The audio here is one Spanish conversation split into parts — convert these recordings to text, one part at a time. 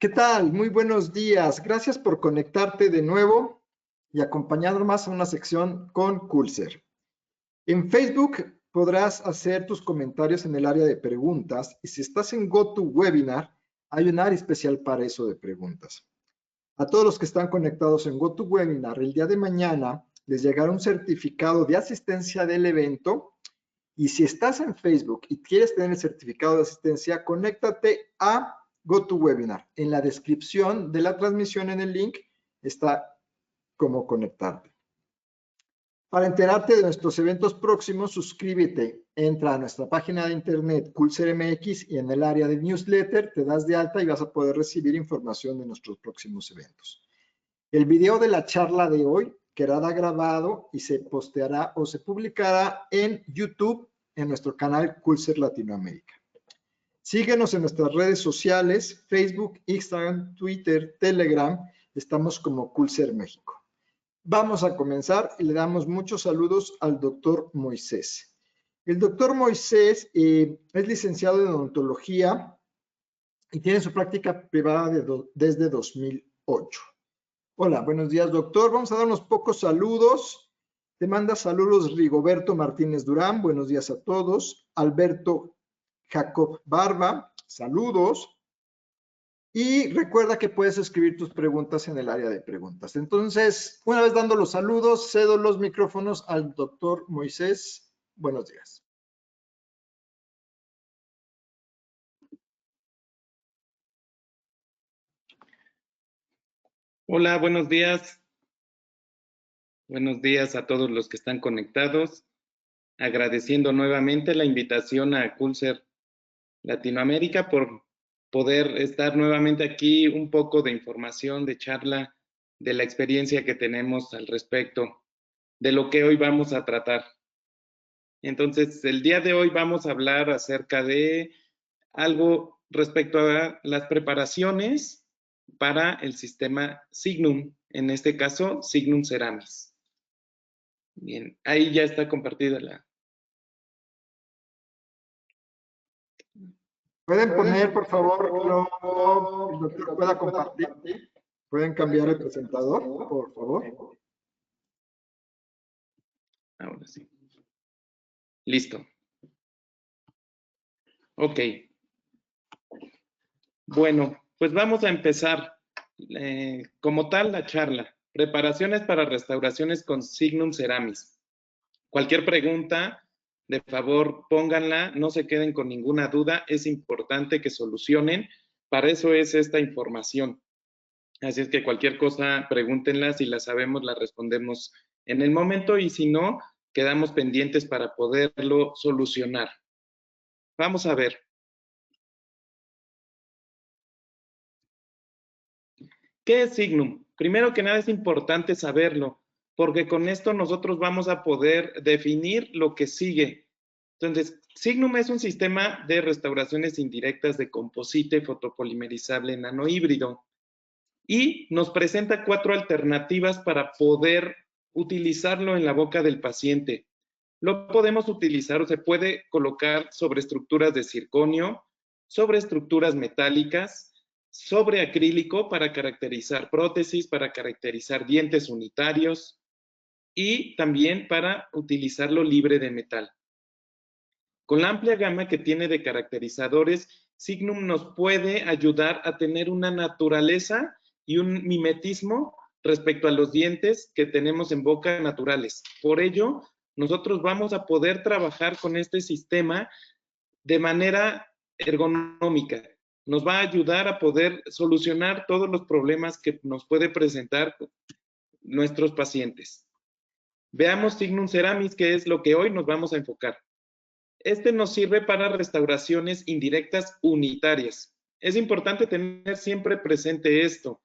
¿Qué tal? Muy buenos días. Gracias por conectarte de nuevo y acompañarnos a una sección con Coolser. En Facebook podrás hacer tus comentarios en el área de preguntas y si estás en GoToWebinar, hay un área especial para eso de preguntas. A todos los que están conectados en GoToWebinar, el día de mañana les llegará un certificado de asistencia del evento y si estás en Facebook y quieres tener el certificado de asistencia, conéctate a GoToWebinar. En la descripción de la transmisión en el link está cómo conectarte. Para enterarte de nuestros eventos próximos, suscríbete. Entra a nuestra página de internet Coolser MX y en el área de newsletter te das de alta y vas a poder recibir información de nuestros próximos eventos. El video de la charla de hoy quedará grabado y se posteará o se publicará en YouTube en nuestro canal Coolser Latinoamérica. Síguenos en nuestras redes sociales, Facebook, Instagram, Twitter, Telegram. Estamos como Coolser México. Vamos a comenzar y le damos muchos saludos al doctor Moisés. El doctor Moisés es licenciado en odontología y tiene su práctica privada desde 2008. Hola, buenos días, doctor. Vamos a dar unos pocos saludos. Te manda saludos Rigoberto Martínez Durán. Buenos días a todos. Alberto Jacob Barba. Saludos. Y recuerda que puedes escribir tus preguntas en el área de preguntas. Entonces, una vez dando los saludos, cedo los micrófonos al doctor Moisés. Buenos días. Hola, buenos días. Buenos días a todos los que están conectados. Agradeciendo nuevamente la invitación a Coolser Latinoamérica por poder estar nuevamente aquí, un poco de información, de charla, de la experiencia que tenemos al respecto de lo que hoy vamos a tratar. Entonces, el día de hoy vamos a hablar acerca de algo respecto a las preparaciones para el sistema Signum, en este caso, Signum Ceramis. Bien, ahí ya está compartida la... ¿Pueden poner, por favor, el doctor pueda compartir? ¿Pueden cambiar el presentador, por favor? Ahora sí. Listo. Ok. Bueno, pues vamos a empezar como tal la charla. Preparaciones para restauraciones con Signum Ceramis. Cualquier pregunta, de favor, pónganla, no se queden con ninguna duda, es importante que solucionen, para eso es esta información. Así es que cualquier cosa, pregúntenla, si la sabemos, la respondemos en el momento y si no, quedamos pendientes para poderlo solucionar. Vamos a ver. ¿Qué es Signum? Primero que nada es importante saberlo, porque con esto nosotros vamos a poder definir lo que sigue. Entonces, Signum es un sistema de restauraciones indirectas de composite fotopolimerizable nanohíbrido y nos presenta 4 alternativas para poder utilizarlo en la boca del paciente. Lo podemos utilizar o se puede colocar sobre estructuras de circonio, sobre estructuras metálicas, sobre acrílico para caracterizar prótesis, para caracterizar dientes unitarios y también para utilizarlo libre de metal. Con la amplia gama que tiene de caracterizadores, Signum nos puede ayudar a tener una naturaleza y un mimetismo respecto a los dientes que tenemos en boca naturales. Por ello, nosotros vamos a poder trabajar con este sistema de manera ergonómica. Nos va a ayudar a poder solucionar todos los problemas que nos puede presentar nuestros pacientes. Veamos Signum Ceramis, que es lo que hoy nos vamos a enfocar. Este nos sirve para restauraciones indirectas unitarias. Es importante tener siempre presente esto.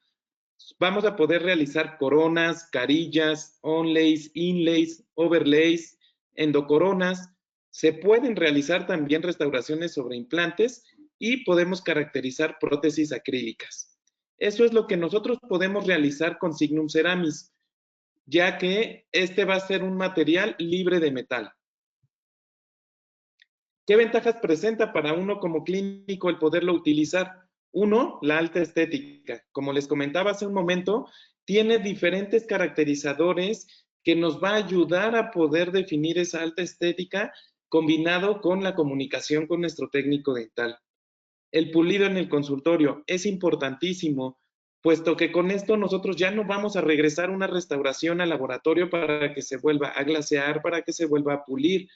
Vamos a poder realizar coronas, carillas, onlays, inlays, overlays, endocoronas. Se pueden realizar también restauraciones sobre implantes y podemos caracterizar prótesis acrílicas. Eso es lo que nosotros podemos realizar con Signum Ceramis, ya que este va a ser un material libre de metal. ¿Qué ventajas presenta para uno como clínico el poderlo utilizar? Uno, la alta estética. Como les comentaba hace un momento, tiene diferentes caracterizadores que nos va a ayudar a poder definir esa alta estética combinado con la comunicación con nuestro técnico dental. El pulido en el consultorio es importantísimo, puesto que con esto nosotros ya no vamos a regresar una restauración al laboratorio para que se vuelva a glasear, para que se vuelva a pulir.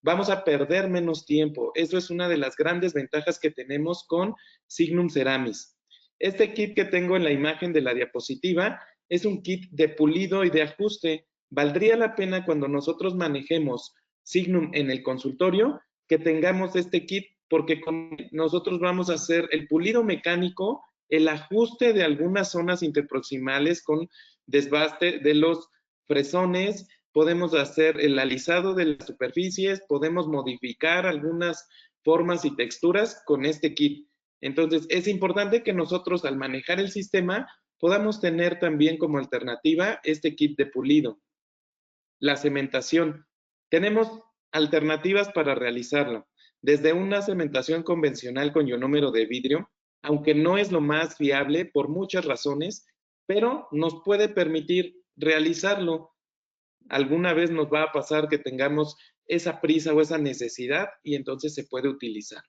Vamos a perder menos tiempo. Eso es una de las grandes ventajas que tenemos con Signum Ceramis. Este kit que tengo en la imagen de la diapositiva es un kit de pulido y de ajuste. Valdría la pena cuando nosotros manejemos Signum en el consultorio que tengamos este kit porque nosotros vamos a hacer el pulido mecánico, el ajuste de algunas zonas interproximales con desbaste de los fresones, podemos hacer el alisado de las superficies, podemos modificar algunas formas y texturas con este kit. Entonces, es importante que nosotros al manejar el sistema podamos tener también como alternativa este kit de pulido. La cementación. Tenemos alternativas para realizarlo. Desde una cementación convencional con ionómero de vidrio, aunque no es lo más fiable por muchas razones, pero nos puede permitir realizarlo. Alguna vez nos va a pasar que tengamos esa prisa o esa necesidad y entonces se puede utilizar.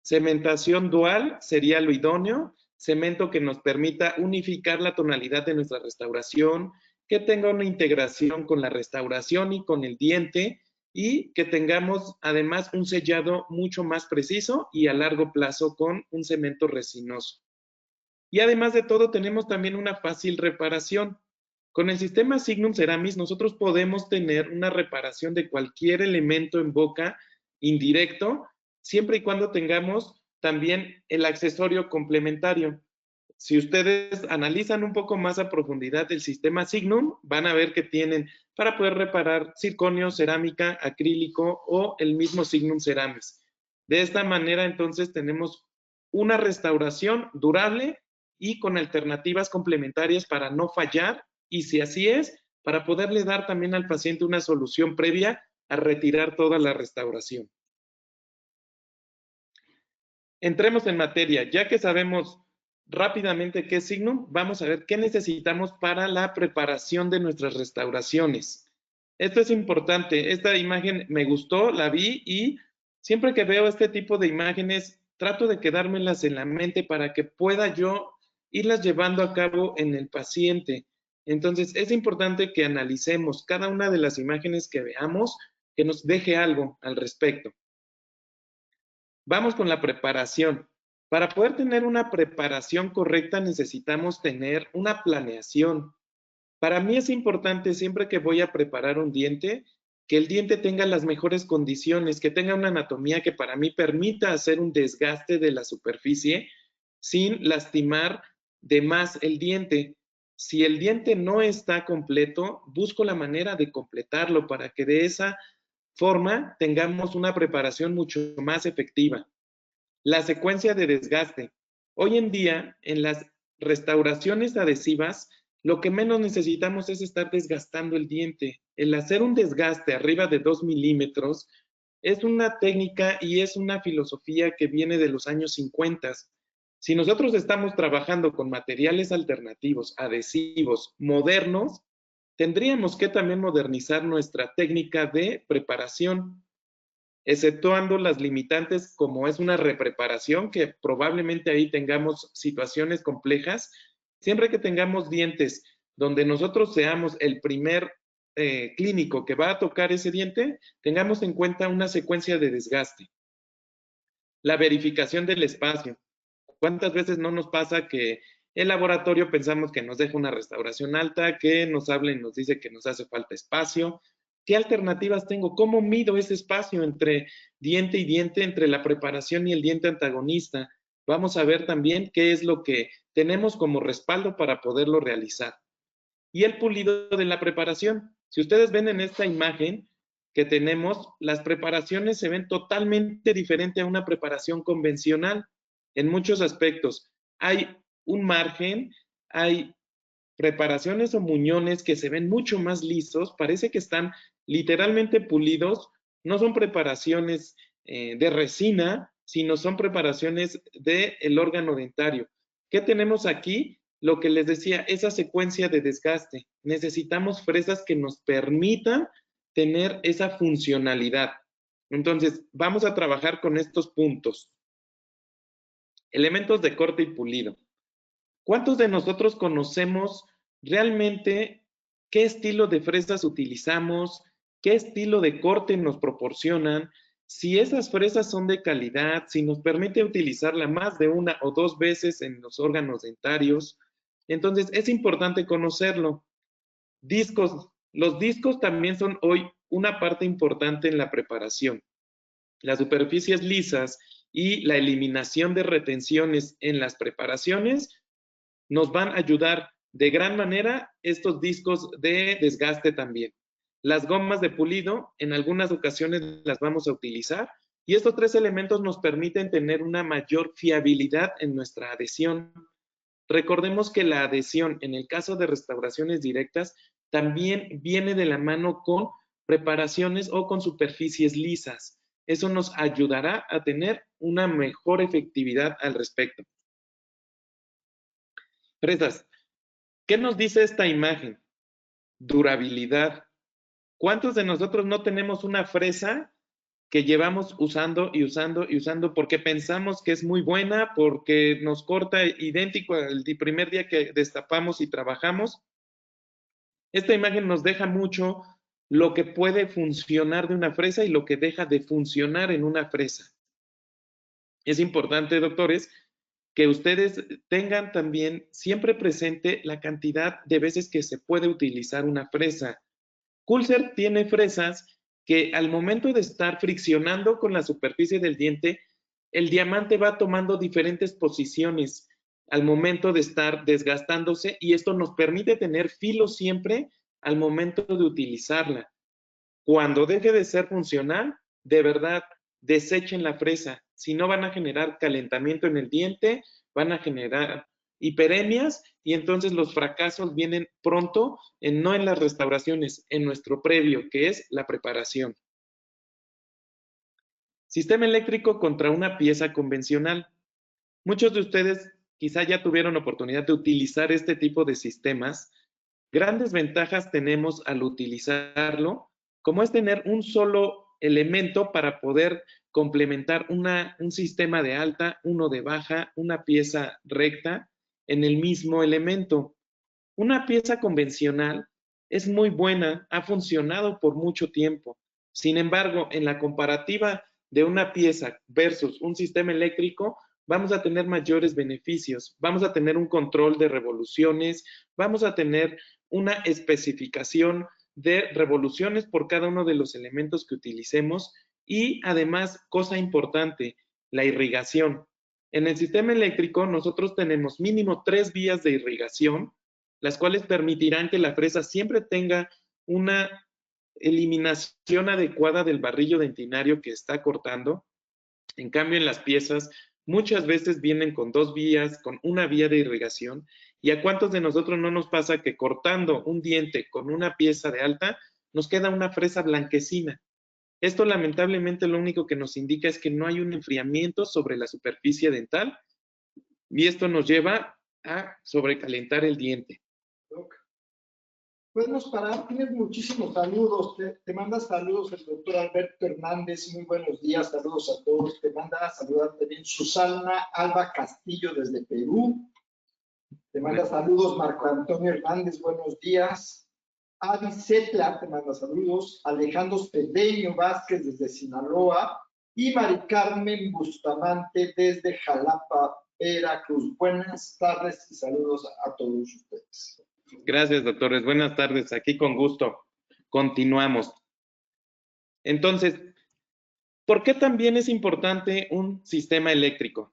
Cementación dual sería lo idóneo, cemento que nos permita unificar la tonalidad de nuestra restauración, que tenga una integración con la restauración y con el diente y que tengamos además un sellado mucho más preciso y a largo plazo con un cemento resinoso. Y además de todo tenemos también una fácil reparación. Con el sistema Signum Ceramis nosotros podemos tener una reparación de cualquier elemento en boca indirecto, siempre y cuando tengamos también el accesorio complementario. Si ustedes analizan un poco más a profundidad el sistema Signum, van a ver que tienen para poder reparar circonio, cerámica, acrílico o el mismo Signum Ceramis. De esta manera entonces tenemos una restauración durable y con alternativas complementarias para no fallar y si así es, para poderle dar también al paciente una solución previa a retirar toda la restauración. Entremos en materia, ya que sabemos rápidamente qué es Signum, vamos a ver qué necesitamos para la preparación de nuestras restauraciones. Esto es importante, esta imagen me gustó, la vi y siempre que veo este tipo de imágenes trato de quedármelas en la mente para que pueda yo irlas llevando a cabo en el paciente. Entonces, es importante que analicemos cada una de las imágenes que veamos, que nos deje algo al respecto. Vamos con la preparación. Para poder tener una preparación correcta necesitamos tener una planeación. Para mí es importante siempre que voy a preparar un diente, que el diente tenga las mejores condiciones, que tenga una anatomía que para mí permita hacer un desgaste de la superficie sin lastimar de más el diente. Si el diente no está completo, busco la manera de completarlo para que de esa forma tengamos una preparación mucho más efectiva. La secuencia de desgaste. Hoy en día, en las restauraciones adhesivas, lo que menos necesitamos es estar desgastando el diente. El hacer un desgaste arriba de 2 milímetros es una técnica y es una filosofía que viene de los años 50. Si nosotros estamos trabajando con materiales alternativos, adhesivos, modernos, tendríamos que también modernizar nuestra técnica de preparación, exceptuando las limitantes como es una repreparación, que probablemente ahí tengamos situaciones complejas. Siempre que tengamos dientes donde nosotros seamos el primer clínico que va a tocar ese diente, tengamos en cuenta una secuencia de desgaste. La verificación del espacio. ¿Cuántas veces no nos pasa que el laboratorio pensamos que nos deja una restauración alta, que nos habla y nos dice que nos hace falta espacio? ¿Qué alternativas tengo? ¿Cómo mido ese espacio entre diente y diente, entre la preparación y el diente antagonista? Vamos a ver también qué es lo que tenemos como respaldo para poderlo realizar. Y el pulido de la preparación. Si ustedes ven en esta imagen que tenemos, las preparaciones se ven totalmente diferente a una preparación convencional en muchos aspectos. Hay un margen, hay preparaciones o muñones que se ven mucho más lisos, parece que están literalmente pulidos, no son preparaciones de resina, sino son preparaciones del órgano dentario. ¿Qué tenemos aquí? Lo que les decía, esa secuencia de desgaste. Necesitamos fresas que nos permitan tener esa funcionalidad. Entonces, vamos a trabajar con estos puntos. Elementos de corte y pulido. ¿Cuántos de nosotros conocemos realmente qué estilo de fresas utilizamos, qué estilo de corte nos proporcionan, si esas fresas son de calidad, si nos permite utilizarla más de una o dos veces en los órganos dentarios? Entonces, es importante conocerlo. Discos. Los discos también son hoy una parte importante en la preparación. Las superficies lisas y la eliminación de retenciones en las preparaciones nos van a ayudar de gran manera estos discos de desgaste también. Las gomas de pulido, en algunas ocasiones las vamos a utilizar, y estos tres elementos nos permiten tener una mayor fiabilidad en nuestra adhesión. Recordemos que la adhesión, en el caso de restauraciones directas, también viene de la mano con preparaciones o con superficies lisas. Eso nos ayudará a tener una mejor efectividad al respecto. Fresas. ¿Qué nos dice esta imagen? Durabilidad. ¿Cuántos de nosotros no tenemos una fresa que llevamos usando y usando y usando porque pensamos que es muy buena, porque nos corta idéntico al primer día que destapamos y trabajamos? Esta imagen nos deja mucho lo que puede funcionar de una fresa y lo que deja de funcionar en una fresa. Es importante, doctores, que ustedes tengan también siempre presente la cantidad de veces que se puede utilizar una fresa. Culser tiene fresas que al momento de estar friccionando con la superficie del diente, el diamante va tomando diferentes posiciones al momento de estar desgastándose, y esto nos permite tener filo siempre al momento de utilizarla. Cuando deje de ser funcional, de verdad, desechen la fresa. Si no, van a generar calentamiento en el diente, van a generar hiperemias, y entonces los fracasos vienen pronto, no en las restauraciones, en nuestro previo, que es la preparación. Sistema eléctrico contra una pieza convencional. Muchos de ustedes quizá ya tuvieron oportunidad de utilizar este tipo de sistemas. Grandes ventajas tenemos al utilizarlo, como es tener un solo elemento para poder complementar un sistema de alta, uno de baja, una pieza recta en el mismo elemento. Una pieza convencional es muy buena, ha funcionado por mucho tiempo. Sin embargo, en la comparativa de una pieza versus un sistema eléctrico, vamos a tener mayores beneficios, vamos a tener un control de revoluciones, vamos a tener una especificación de revoluciones por cada uno de los elementos que utilicemos, y además, cosa importante, la irrigación. En el sistema eléctrico nosotros tenemos mínimo 3 vías de irrigación, las cuales permitirán que la fresa siempre tenga una eliminación adecuada del barrillo dentinario que está cortando. En cambio, en las piezas muchas veces vienen con 2 vías, con una vía de irrigación. ¿Y a cuántos de nosotros no nos pasa que cortando un diente con una pieza de alta nos queda una fresa blanquecina? Esto lamentablemente lo único que nos indica es que no hay un enfriamiento sobre la superficie dental, y esto nos lleva a sobrecalentar el diente. Podemos parar, tienes muchísimos saludos, te manda saludos el doctor Alberto Hernández, muy buenos días, saludos a todos, te manda a saludar también Susana Alba Castillo desde Perú, te manda saludos Marco Antonio Hernández, buenos días, Adi Zetla te manda saludos, Alejandro Cedeño Vázquez desde Sinaloa y Mari Carmen Bustamante desde Jalapa, Veracruz. Buenas tardes y saludos a todos ustedes. Gracias, doctores. Buenas tardes. Aquí con gusto. Continuamos. Entonces, ¿por qué también es importante un sistema eléctrico?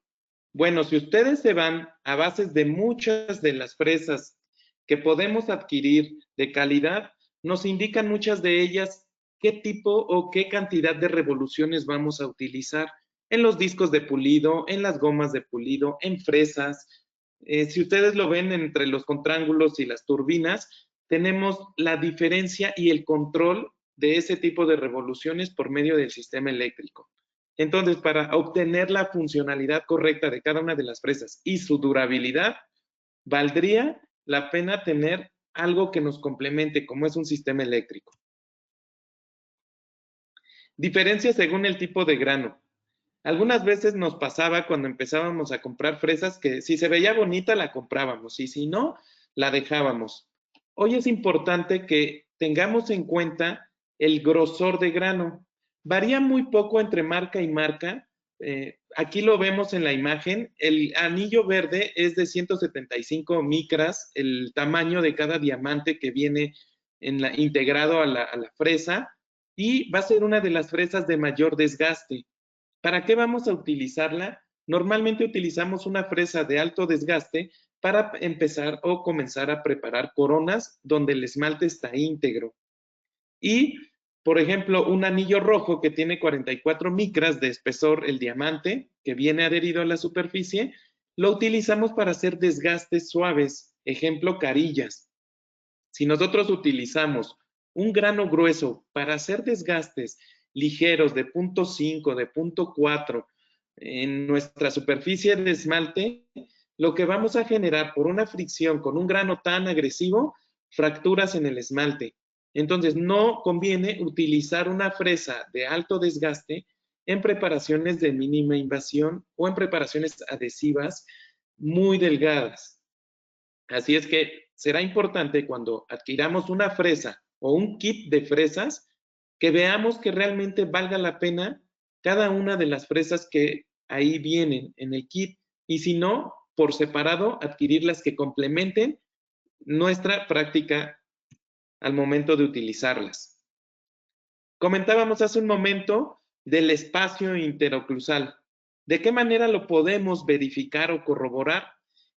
Bueno, si ustedes se van a bases de muchas de las fresas que podemos adquirir de calidad, nos indican muchas de ellas qué tipo o qué cantidad de revoluciones vamos a utilizar en los discos de pulido, en las gomas de pulido, en fresas. Si ustedes lo ven entre los contrángulos y las turbinas, tenemos la diferencia y el control de ese tipo de revoluciones por medio del sistema eléctrico. Entonces, para obtener la funcionalidad correcta de cada una de las fresas y su durabilidad, valdría la pena tener algo que nos complemente, como es un sistema eléctrico. Diferencia según el tipo de grano. Algunas veces nos pasaba cuando empezábamos a comprar fresas que si se veía bonita la comprábamos y si no, la dejábamos. Hoy es importante que tengamos en cuenta el grosor de grano. Varía muy poco entre marca y marca. Aquí lo vemos en la imagen. El anillo verde es de 175 micras, el tamaño de cada diamante que viene integrado a la fresa, y va a ser una de las fresas de mayor desgaste. ¿Para qué vamos a utilizarla? Normalmente utilizamos una fresa de alto desgaste para empezar o comenzar a preparar coronas donde el esmalte está íntegro. Y, por ejemplo, un anillo rojo que tiene 44 micras de espesor, el diamante, que viene adherido a la superficie, lo utilizamos para hacer desgastes suaves, ejemplo, carillas. Si nosotros utilizamos un grano grueso para hacer desgastes ligeros de 0.5, de 0.4 en nuestra superficie de esmalte, lo que vamos a generar por una fricción con un grano tan agresivo, fracturas en el esmalte. Entonces, no conviene utilizar una fresa de alto desgaste en preparaciones de mínima invasión o en preparaciones adhesivas muy delgadas. Así es que será importante cuando adquiramos una fresa o un kit de fresas que veamos que realmente valga la pena cada una de las fresas que ahí vienen en el kit, y si no, por separado, adquirir las que complementen nuestra práctica al momento de utilizarlas. Comentábamos hace un momento del espacio interoclusal. ¿De qué manera lo podemos verificar o corroborar?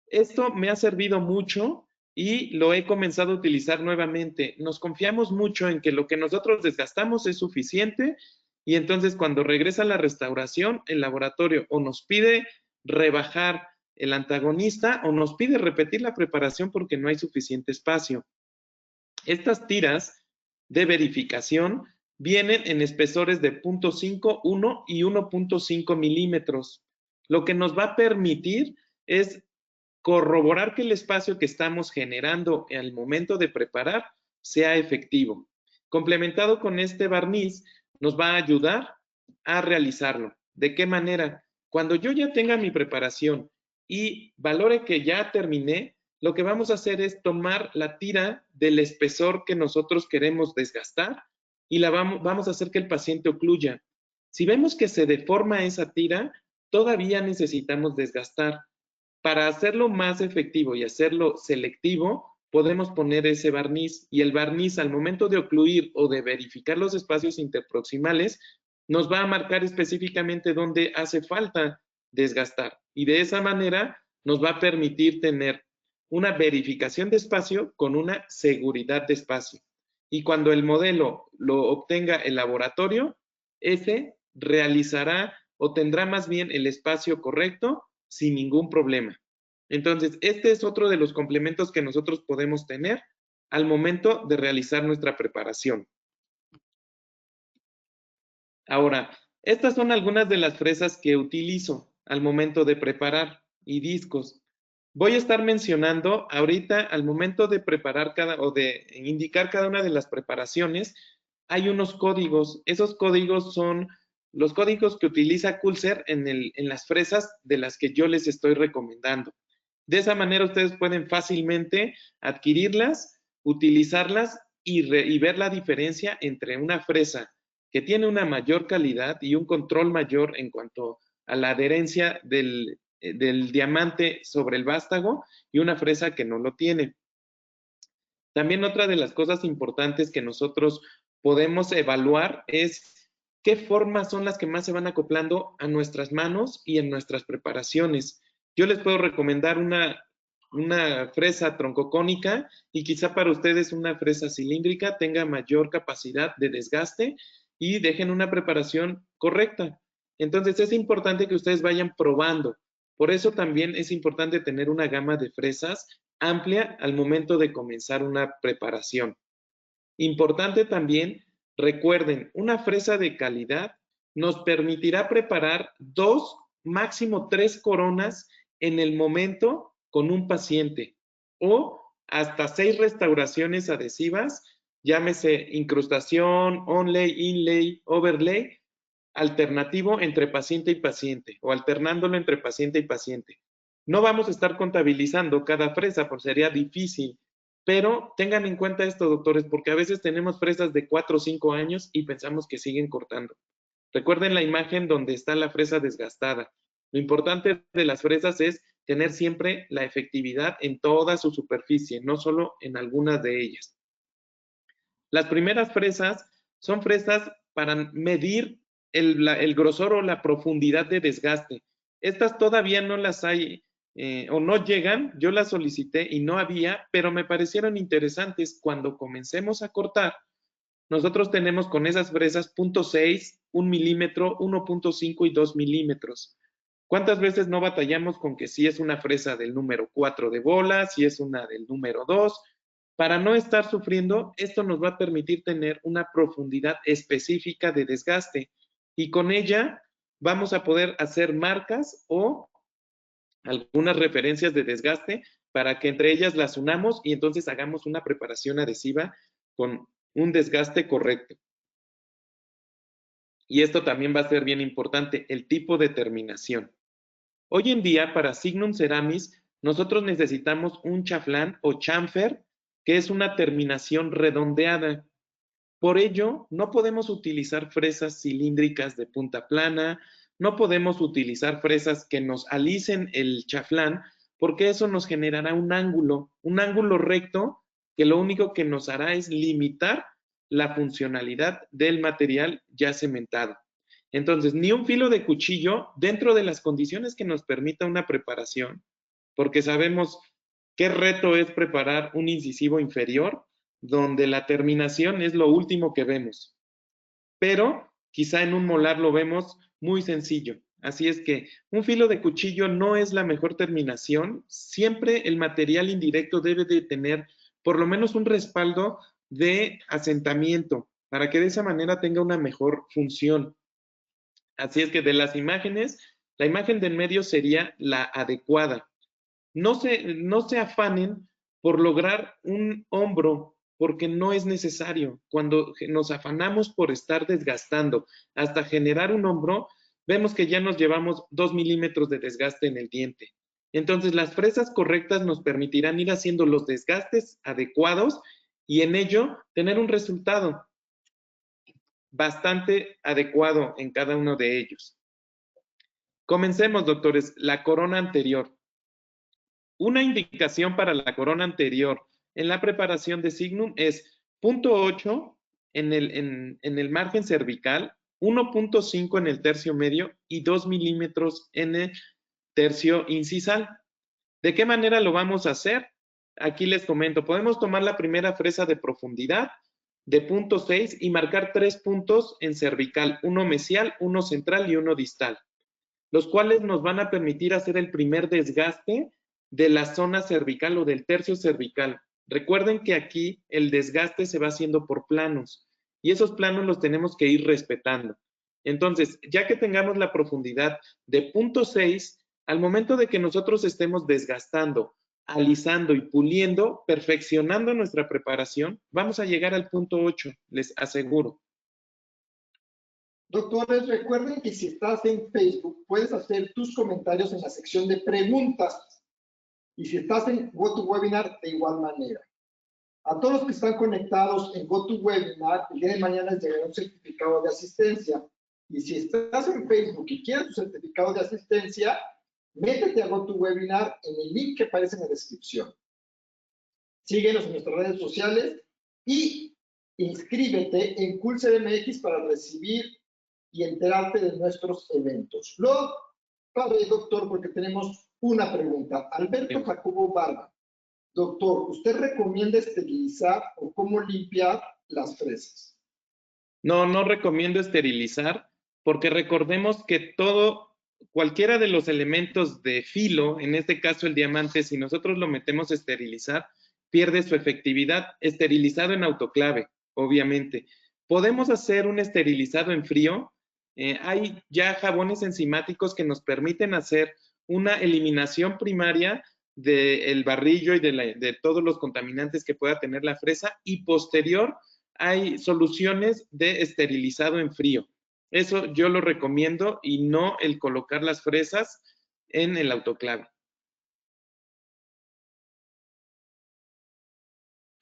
Esto me ha servido mucho y lo he comenzado a utilizar nuevamente. Nos confiamos mucho en que lo que nosotros desgastamos es suficiente, y entonces cuando regresa la restauración, el laboratorio o nos pide rebajar el antagonista o nos pide repetir la preparación porque no hay suficiente espacio. Estas tiras de verificación vienen en espesores de 0.5, 1 y 1.5 milímetros. Lo que nos va a permitir es corroborar que el espacio que estamos generando al momento de preparar sea efectivo. Complementado con este barniz, nos va a ayudar a realizarlo. ¿De qué manera? Cuando yo ya tenga mi preparación y valore que ya terminé, lo que vamos a hacer es tomar la tira del espesor que nosotros queremos desgastar y vamos a hacer que el paciente ocluya. Si vemos que se deforma esa tira, todavía necesitamos desgastar. Para hacerlo más efectivo y hacerlo selectivo, podemos poner ese barniz, y el barniz al momento de ocluir o de verificar los espacios interproximales nos va a marcar específicamente dónde hace falta desgastar, y de esa manera nos va a permitir tener una verificación de espacio con una seguridad de espacio. Y cuando el modelo lo obtenga el laboratorio, ese realizará o tendrá más bien el espacio correcto sin ningún problema. Entonces, este es otro de los complementos que nosotros podemos tener al momento de realizar nuestra preparación. Ahora, estas son algunas de las fresas que utilizo al momento de preparar y discos. Voy a estar mencionando ahorita al momento de preparar o de indicar cada una de las preparaciones, hay unos códigos. Esos códigos son los códigos que utiliza Culser en las fresas de las que yo les estoy recomendando. De esa manera ustedes pueden fácilmente adquirirlas, utilizarlas y ver la diferencia entre una fresa que tiene una mayor calidad y un control mayor en cuanto a la adherencia del diamante sobre el vástago, y una fresa que no lo tiene. También otra de las cosas importantes que nosotros podemos evaluar es qué formas son las que más se van acoplando a nuestras manos y en nuestras preparaciones. Yo les puedo recomendar una fresa troncocónica, y quizá para ustedes una fresa cilíndrica tenga mayor capacidad de desgaste y dejen una preparación correcta. Entonces es importante que ustedes vayan probando. Por eso también es importante tener una gama de fresas amplia al momento de comenzar una preparación. Importante también, recuerden, una fresa de calidad nos permitirá preparar 2, máximo 3 coronas en el momento con un paciente o hasta 6 restauraciones adhesivas, llámese incrustación, onlay, inlay, overlay, alternativo entre paciente y paciente o alternándolo entre paciente y paciente. No vamos a estar contabilizando cada fresa, porque sería difícil, pero tengan en cuenta esto, doctores, porque a veces tenemos fresas de 4 o 5 años y pensamos que siguen cortando. Recuerden la imagen donde está la fresa desgastada. Lo importante de las fresas es tener siempre la efectividad en toda su superficie, no solo en algunas de ellas. Las primeras fresas son fresas para medir el grosor o la profundidad de desgaste. Estas todavía no las hay o no llegan. Yo las solicité y no había, pero me parecieron interesantes. Cuando comencemos a cortar, nosotros tenemos con esas fresas 0.6, 1 milímetro, 1.5 y 2 milímetros. ¿Cuántas veces no batallamos con que si es una fresa del número 4 de bola, si es una del número 2? Para no estar sufriendo, esto nos va a permitir tener una profundidad específica de desgaste y con ella vamos a poder hacer marcas o algunas referencias de desgaste para que entre ellas las unamos y entonces hagamos una preparación adhesiva con un desgaste correcto. Y esto también va a ser bien importante, el tipo de terminación. Hoy en día, para Signum Ceramis, nosotros necesitamos un chaflán o chamfer, que es una terminación redondeada. Por ello, no podemos utilizar fresas cilíndricas de punta plana, no podemos utilizar fresas que nos alicen el chaflán, porque eso nos generará un ángulo recto, que lo único que nos hará es limitar la funcionalidad del material ya cementado. Entonces, ni un filo de cuchillo dentro de las condiciones que nos permita una preparación, porque sabemos qué reto es preparar un incisivo inferior, donde la terminación es lo último que vemos. Pero quizá en un molar lo vemos muy sencillo. Así es que un filo de cuchillo no es la mejor terminación. Siempre el material indirecto debe de tener por lo menos un respaldo de asentamiento para que de esa manera tenga una mejor función. Así es que de las imágenes, la imagen del medio sería la adecuada. No se afanen por lograr un hombro, porque no es necesario. Cuando nos afanamos por estar desgastando hasta generar un hombro, vemos que ya nos llevamos 2 milímetros de desgaste en el diente. Entonces, las fresas correctas nos permitirán ir haciendo los desgastes adecuados y en ello tener un resultado bastante adecuado en cada uno de ellos. Comencemos, doctores. La corona anterior. Una indicación para la corona anterior en la preparación de Signum es 0.8 en el margen cervical, 1.5 en el tercio medio y 2 milímetros en el tercio incisal. ¿De qué manera lo vamos a hacer? Aquí les comento, podemos tomar la primera fresa de profundidad de 0.6 y marcar 3 puntos en cervical, uno mesial, uno central y uno distal, los cuales nos van a permitir hacer el primer desgaste de la zona cervical o del tercio cervical. Recuerden que aquí el desgaste se va haciendo por planos y esos planos los tenemos que ir respetando. Entonces, ya que tengamos la profundidad de 0.6, al momento de que nosotros estemos desgastando, alisando y puliendo, perfeccionando nuestra preparación, vamos a llegar al 0.8, les aseguro. Doctores, recuerden que si estás en Facebook, puedes hacer tus comentarios en la sección de preguntas. Y si estás en GoToWebinar, de igual manera. A todos los que están conectados en GoToWebinar, el día de mañana les llegará un certificado de asistencia. Y si estás en Facebook y quieres tu certificado de asistencia, métete a GoToWebinar en el link que aparece en la descripción. Síguenos en nuestras redes sociales y inscríbete en CoolSerMX para recibir y enterarte de nuestros eventos. Lo sabe, doctor, porque tenemos una pregunta. Alberto Jacobo Barba. Doctor, ¿usted recomienda esterilizar o cómo limpiar las fresas? No recomiendo esterilizar, porque recordemos que cualquiera de los elementos de filo, en este caso el diamante, si nosotros lo metemos a esterilizar, pierde su efectividad. Esterilizado en autoclave, obviamente. Podemos hacer un esterilizado en frío, Hay ya jabones enzimáticos que nos permiten hacer una eliminación primaria del barrillo y de todos los contaminantes que pueda tener la fresa, y posterior hay soluciones de esterilizado en frío. Eso yo lo recomiendo, y no el colocar las fresas en el autoclave.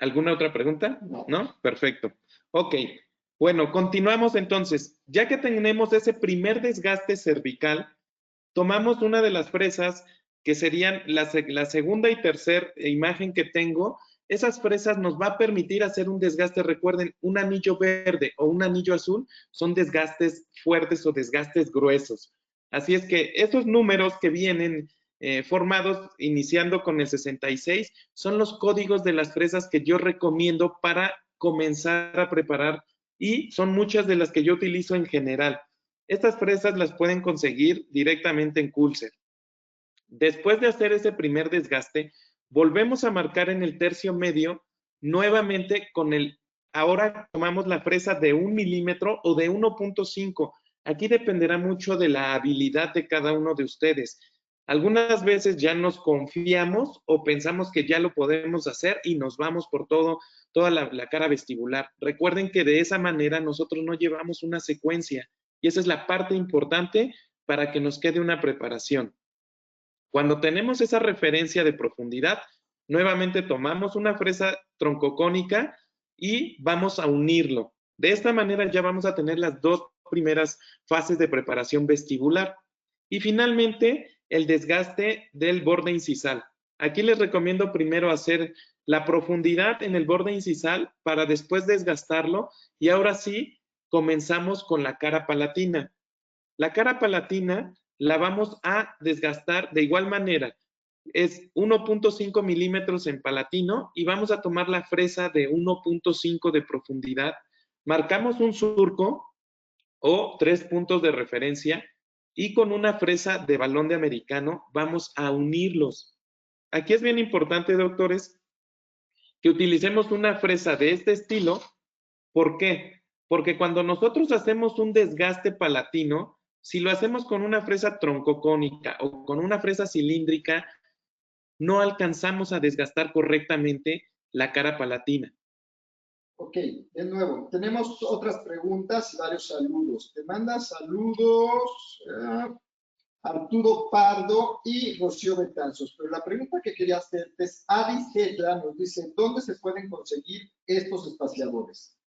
¿Alguna otra pregunta? ¿No? Perfecto. Ok. Bueno, continuamos entonces. Ya que tenemos ese primer desgaste cervical, tomamos una de las fresas que serían la segunda y tercera imagen que tengo. Esas fresas nos va a permitir hacer un desgaste. Recuerden, un anillo verde o un anillo azul son desgastes fuertes o desgastes gruesos. Así es que esos números que vienen formados iniciando con el 66 son los códigos de las fresas que yo recomiendo para comenzar a preparar, y son muchas de las que yo utilizo en general. Estas fresas las pueden conseguir directamente en Coolser. Después de hacer ese primer desgaste, volvemos a marcar en el tercio medio nuevamente con ahora tomamos la fresa de 1 milímetro o de 1.5. Aquí dependerá mucho de la habilidad de cada uno de ustedes. Algunas veces ya nos confiamos o pensamos que ya lo podemos hacer y nos vamos por toda la cara vestibular. Recuerden que de esa manera nosotros no llevamos una secuencia, y esa es la parte importante para que nos quede una preparación. Cuando tenemos esa referencia de profundidad, nuevamente tomamos una fresa troncocónica y vamos a unirlo. De esta manera ya vamos a tener las dos primeras fases de preparación vestibular. Y finalmente, el desgaste del borde incisal. Aquí les recomiendo primero hacer la profundidad en el borde incisal para después desgastarlo, y ahora sí comenzamos con la cara palatina. La cara palatina la vamos a desgastar de igual manera. Es 1.5 milímetros en palatino y vamos a tomar la fresa de 1.5 de profundidad. Marcamos un surco o 3 puntos de referencia y con una fresa de balón de americano vamos a unirlos. Aquí es bien importante, doctores, que utilicemos una fresa de este estilo. ¿Por qué? Porque cuando nosotros hacemos un desgaste palatino, si lo hacemos con una fresa troncocónica o con una fresa cilíndrica, no alcanzamos a desgastar correctamente la cara palatina. Ok, de nuevo, tenemos otras preguntas y varios saludos. Te manda saludos Arturo Pardo y Rocío Betanzos, pero la pregunta que quería hacerte es, Avis Hedra nos dice, ¿dónde se pueden conseguir estos espaciadores?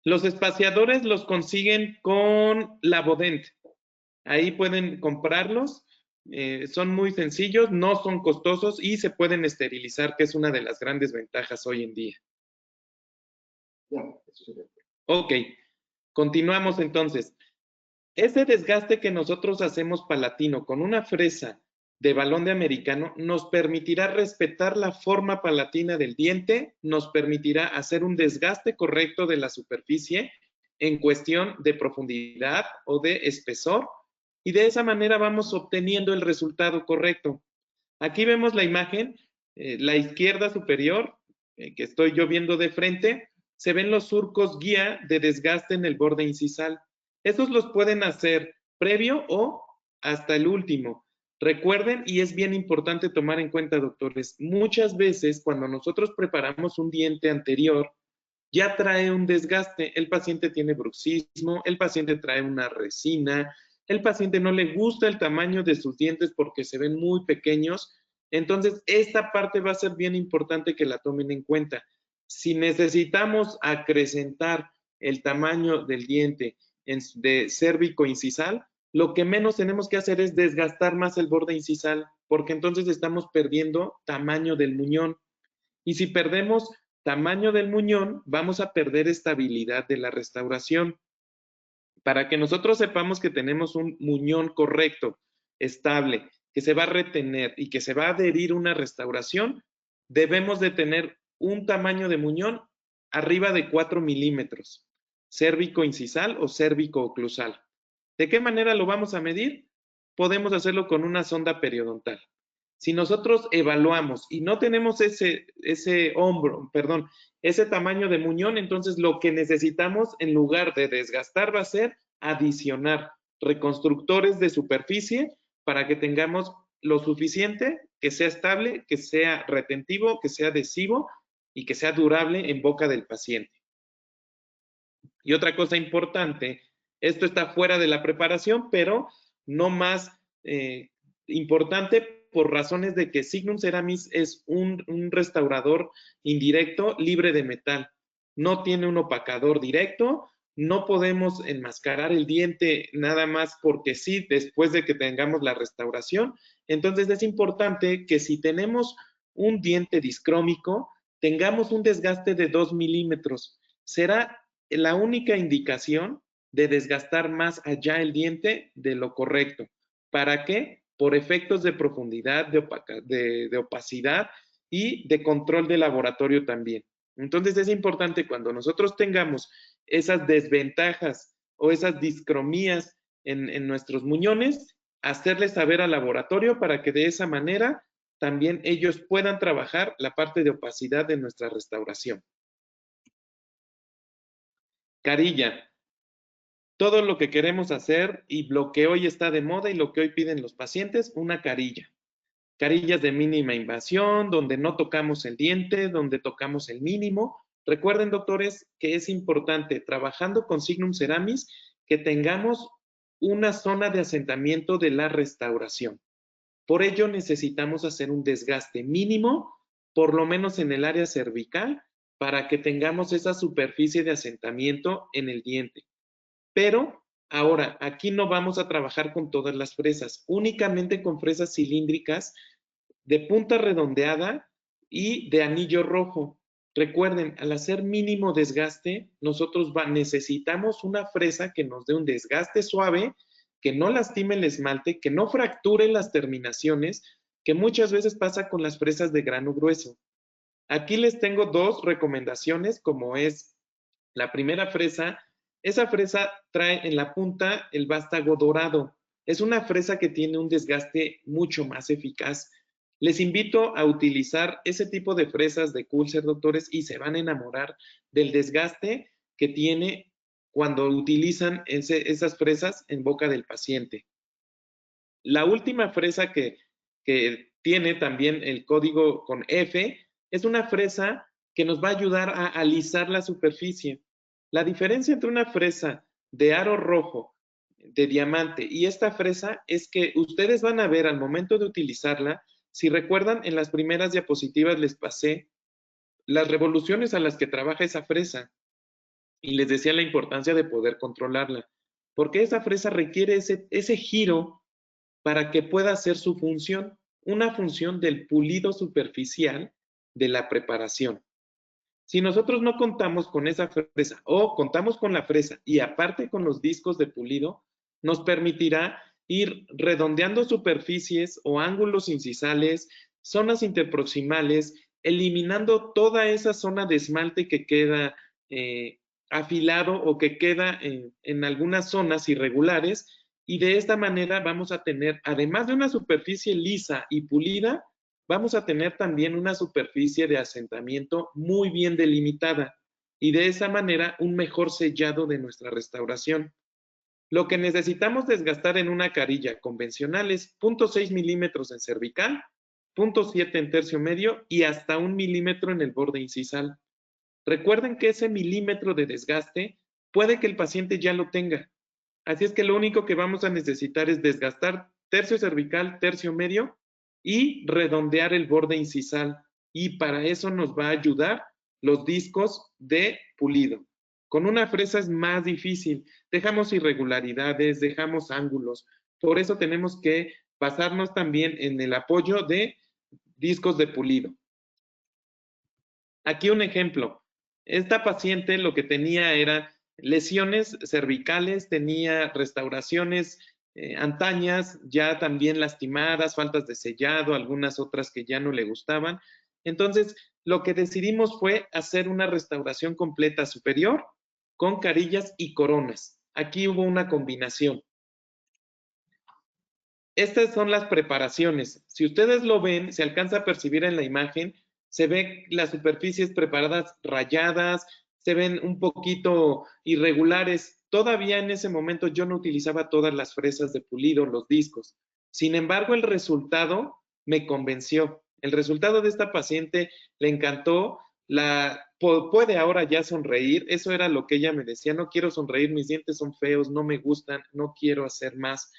Los espaciadores los consiguen con Lavodent. Ahí pueden comprarlos. Son muy sencillos, no son costosos y se pueden esterilizar, que es una de las grandes ventajas hoy en día. Ya, eso sería. Ok, continuamos entonces. Ese desgaste que nosotros hacemos palatino con una fresa de balón de americano nos permitirá respetar la forma palatina del diente, nos permitirá hacer un desgaste correcto de la superficie en cuestión de profundidad o de espesor, y de esa manera vamos obteniendo el resultado correcto. Aquí vemos la imagen, la izquierda superior, que estoy yo viendo de frente, se ven los surcos guía de desgaste en el borde incisal. Esos los pueden hacer previo o hasta el último. Recuerden, y es bien importante tomar en cuenta, doctores, muchas veces cuando nosotros preparamos un diente anterior, ya trae un desgaste. El paciente tiene bruxismo, el paciente trae una resina, el paciente no le gusta el tamaño de sus dientes porque se ven muy pequeños. Entonces, esta parte va a ser bien importante que la tomen en cuenta. Si necesitamos acrecentar el tamaño del diente de cérvico incisal, lo que menos tenemos que hacer es desgastar más el borde incisal, porque entonces estamos perdiendo tamaño del muñón. Y si perdemos tamaño del muñón, vamos a perder estabilidad de la restauración. Para que nosotros sepamos que tenemos un muñón correcto, estable, que se va a retener y que se va a adherir a una restauración, debemos de tener un tamaño de muñón arriba de 4 milímetros, cérvico incisal o cérvico oclusal. ¿De qué manera lo vamos a medir? Podemos hacerlo con una sonda periodontal. Si nosotros evaluamos y no tenemos ese tamaño de muñón, entonces lo que necesitamos en lugar de desgastar va a ser adicionar reconstructores de superficie para que tengamos lo suficiente, que sea estable, que sea retentivo, que sea adhesivo y que sea durable en boca del paciente. Y otra cosa importante, esto está fuera de la preparación, pero no más importante por razones de que Signum Ceramis es un restaurador indirecto libre de metal. No tiene un opacador directo, no podemos enmascarar el diente nada más porque sí, después de que tengamos la restauración. Entonces es importante que si tenemos un diente discrómico, tengamos un desgaste de 2 milímetros. Será la única indicación de desgastar más allá el diente de lo correcto. ¿Para qué? Por efectos de profundidad, de opacidad y de control de laboratorio también. Entonces es importante cuando nosotros tengamos esas desventajas o esas discromías en nuestros muñones, hacerles saber al laboratorio para que de esa manera también ellos puedan trabajar la parte de opacidad de nuestra restauración. Carilla. Todo lo que queremos hacer y lo que hoy está de moda y lo que hoy piden los pacientes, una carilla. Carillas de mínima invasión, donde no tocamos el diente, donde tocamos el mínimo. Recuerden, doctores, que es importante, trabajando con Signum Ceramis, que tengamos una zona de asentamiento de la restauración. Por ello, necesitamos hacer un desgaste mínimo, por lo menos en el área cervical, para que tengamos esa superficie de asentamiento en el diente. Pero ahora, aquí no vamos a trabajar con todas las fresas, únicamente con fresas cilíndricas de punta redondeada y de anillo rojo. Recuerden, al hacer mínimo desgaste, nosotros necesitamos una fresa que nos dé un desgaste suave, que no lastime el esmalte, que no fracture las terminaciones, que muchas veces pasa con las fresas de grano grueso. Aquí les tengo dos recomendaciones, como es la primera fresa. Esa fresa trae en la punta el vástago dorado. Es una fresa que tiene un desgaste mucho más eficaz. Les invito a utilizar ese tipo de fresas de Coolser, doctores, y se van a enamorar del desgaste que tiene cuando utilizan esas fresas en boca del paciente. La última fresa que tiene también el código con F es una fresa que nos va a ayudar a alisar la superficie. La diferencia entre una fresa de aro rojo, de diamante, y esta fresa es que ustedes van a ver al momento de utilizarla, si recuerdan, en las primeras diapositivas les pasé las revoluciones a las que trabaja esa fresa y les decía la importancia de poder controlarla, porque esa fresa requiere ese giro para que pueda hacer su función, una función del pulido superficial de la preparación. Si nosotros no contamos con esa fresa o contamos con la fresa y aparte con los discos de pulido, nos permitirá ir redondeando superficies o ángulos incisales, zonas interproximales, eliminando toda esa zona de esmalte que queda afilado o que queda en algunas zonas irregulares, y de esta manera vamos a tener, además de una superficie lisa y pulida, vamos a tener también una superficie de asentamiento muy bien delimitada y de esa manera un mejor sellado de nuestra restauración. Lo que necesitamos desgastar en una carilla convencional es 0.6 milímetros en cervical, 0.7 en tercio medio y hasta 1 milímetro en el borde incisal. Recuerden que ese milímetro de desgaste puede que el paciente ya lo tenga. Así es que lo único que vamos a necesitar es desgastar tercio cervical, tercio medio y redondear el borde incisal. Y para eso nos va a ayudar los discos de pulido. Con una fresa es más difícil. Dejamos irregularidades, dejamos ángulos. Por eso tenemos que basarnos también en el apoyo de discos de pulido. Aquí un ejemplo. Esta paciente lo que tenía era lesiones cervicales, tenía restauraciones antañas, ya también lastimadas, faltas de sellado, algunas otras que ya no le gustaban. Entonces, lo que decidimos fue hacer una restauración completa superior con carillas y coronas. Aquí hubo una combinación. Estas son las preparaciones. Si ustedes lo ven, se alcanza a percibir en la imagen, se ven las superficies preparadas rayadas, se ven un poquito irregulares. todavía en ese momento yo no utilizaba todas las fresas de pulido, los discos. Sin embargo, el resultado me convenció. El resultado de esta paciente le encantó, puede ahora ya sonreír. Eso era lo que ella me decía: no quiero sonreír, mis dientes son feos, no me gustan, no quiero hacer más.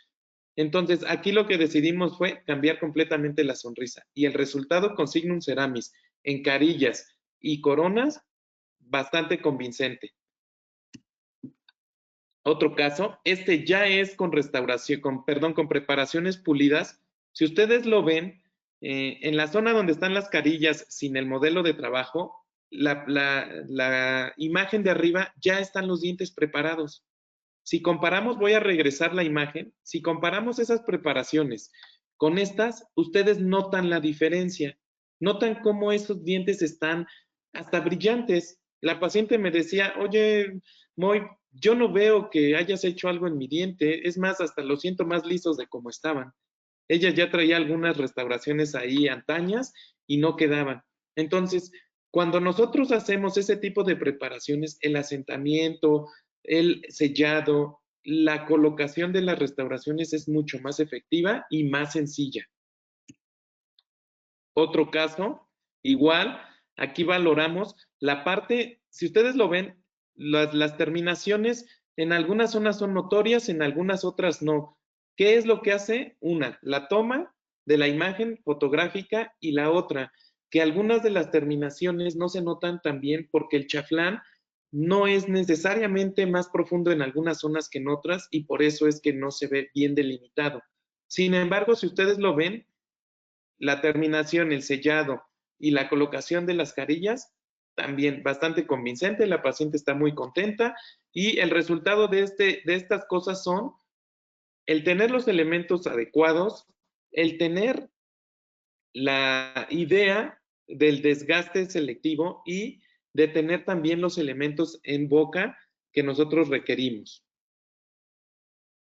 Entonces, aquí lo que decidimos fue cambiar completamente la sonrisa. Y el resultado con Signum Ceramis en carillas y coronas, bastante convincente. Otro caso, este ya es con restauración, con preparaciones pulidas. Si ustedes lo ven, en la zona donde están las carillas sin el modelo de trabajo, la imagen de arriba ya están los dientes preparados. Si comparamos, voy a regresar la imagen, si comparamos esas preparaciones con estas, ustedes notan la diferencia, notan cómo esos dientes están hasta brillantes. La paciente me decía: oye, Moy, yo no veo que hayas hecho algo en mi diente, es más, hasta lo siento más lisos de como estaban. Ella ya traía algunas restauraciones ahí antañas y no quedaban. Entonces, cuando nosotros hacemos ese tipo de preparaciones, el asentamiento, el sellado, la colocación de las restauraciones es mucho más efectiva y más sencilla. Otro caso, igual, aquí valoramos la parte, si ustedes lo ven, las terminaciones en algunas zonas son notorias, en algunas otras no. ¿Qué es lo que hace? Una, la toma de la imagen fotográfica, y la otra, que algunas de las terminaciones no se notan tan bien porque el chaflán no es necesariamente más profundo en algunas zonas que en otras, y por eso es que no se ve bien delimitado. Sin embargo, si ustedes lo ven, la terminación, el sellado y la colocación de las carillas, también bastante convincente. La paciente está muy contenta, y el resultado de estas cosas son el tener los elementos adecuados, el tener la idea del desgaste selectivo y de tener también los elementos en boca que nosotros requerimos.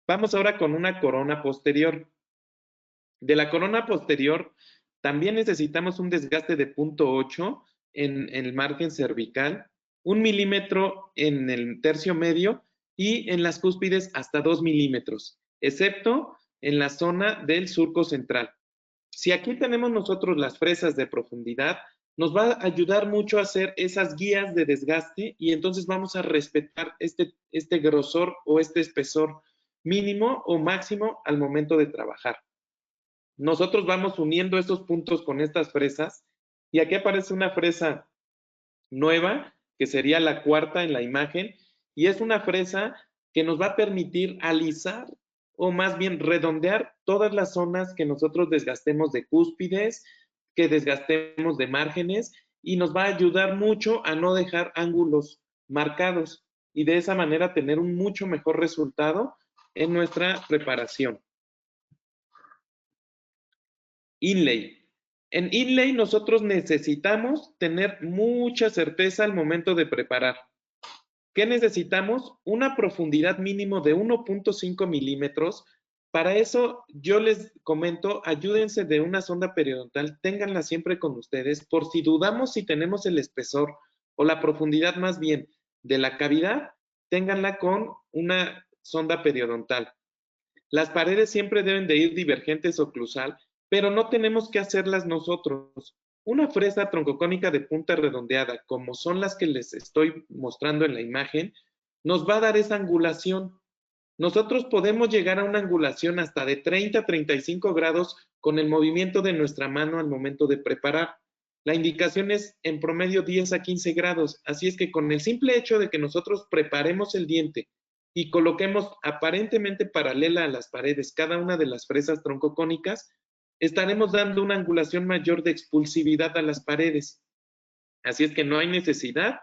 Vamos ahora con una corona posterior. De la corona posterior también necesitamos un desgaste de 0.8 en el margen cervical, 1 milímetro en el tercio medio y en las cúspides hasta 2 milímetros, excepto en la zona del surco central. Si aquí tenemos nosotros las fresas de profundidad, nos va a ayudar mucho a hacer esas guías de desgaste, y entonces vamos a respetar este grosor o este espesor mínimo o máximo al momento de trabajar. Nosotros vamos uniendo estos puntos con estas fresas, y aquí aparece una fresa nueva, que sería la cuarta en la imagen, y es una fresa que nos va a permitir alisar, o más bien redondear, todas las zonas que nosotros desgastemos de cúspides, que desgastemos de márgenes, y nos va a ayudar mucho a no dejar ángulos marcados, y de esa manera tener un mucho mejor resultado en nuestra preparación. Inlay. En inlay nosotros necesitamos tener mucha certeza al momento de preparar. ¿Qué necesitamos? Una profundidad mínimo de 1.5 milímetros. Para eso yo les comento, ayúdense de una sonda periodontal, ténganla siempre con ustedes, por si dudamos si tenemos el espesor o la profundidad más bien de la cavidad, ténganla con una sonda periodontal. Las paredes siempre deben de ir divergentes o oclusal, pero no tenemos que hacerlas nosotros. Una fresa troncocónica de punta redondeada, como son las que les estoy mostrando en la imagen, nos va a dar esa angulación. Nosotros podemos llegar a una angulación hasta de 30 a 35 grados con el movimiento de nuestra mano al momento de preparar. La indicación es en promedio 10 a 15 grados, así es que con el simple hecho de que nosotros preparemos el diente y coloquemos aparentemente paralela a las paredes cada una de las fresas troncocónicas, estaremos dando una angulación mayor de expulsividad a las paredes. Así es que no hay necesidad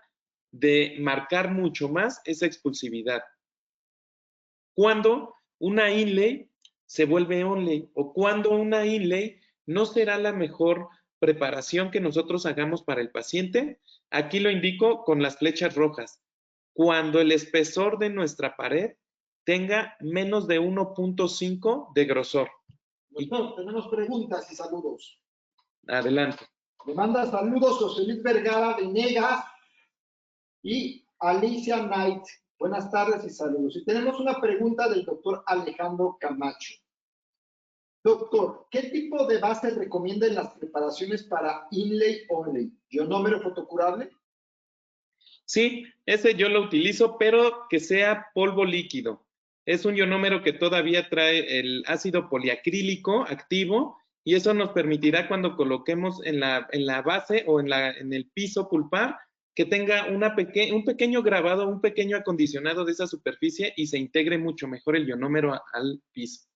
de marcar mucho más esa expulsividad. Cuando una inlay se vuelve onlay, o cuando una inlay no será la mejor preparación que nosotros hagamos para el paciente, aquí lo indico con las flechas rojas. Cuando el espesor de nuestra pared tenga menos de 1.5 de grosor. Doctor, tenemos preguntas y saludos. Adelante. Le manda saludos José Luis Vergara Venegas y Alicia Knight. Buenas tardes y saludos. Y tenemos una pregunta del doctor Alejandro Camacho. Doctor, ¿qué tipo de base recomienda en las preparaciones para inlay only? ¿Ionómero fotocurable? Sí, ese yo lo utilizo, pero que sea polvo líquido. Es un ionómero que todavía trae el ácido poliacrílico activo y eso nos permitirá cuando coloquemos en la base o en el piso pulpar que tenga un pequeño grabado, un pequeño acondicionado de esa superficie y se integre mucho mejor el ionómero al piso.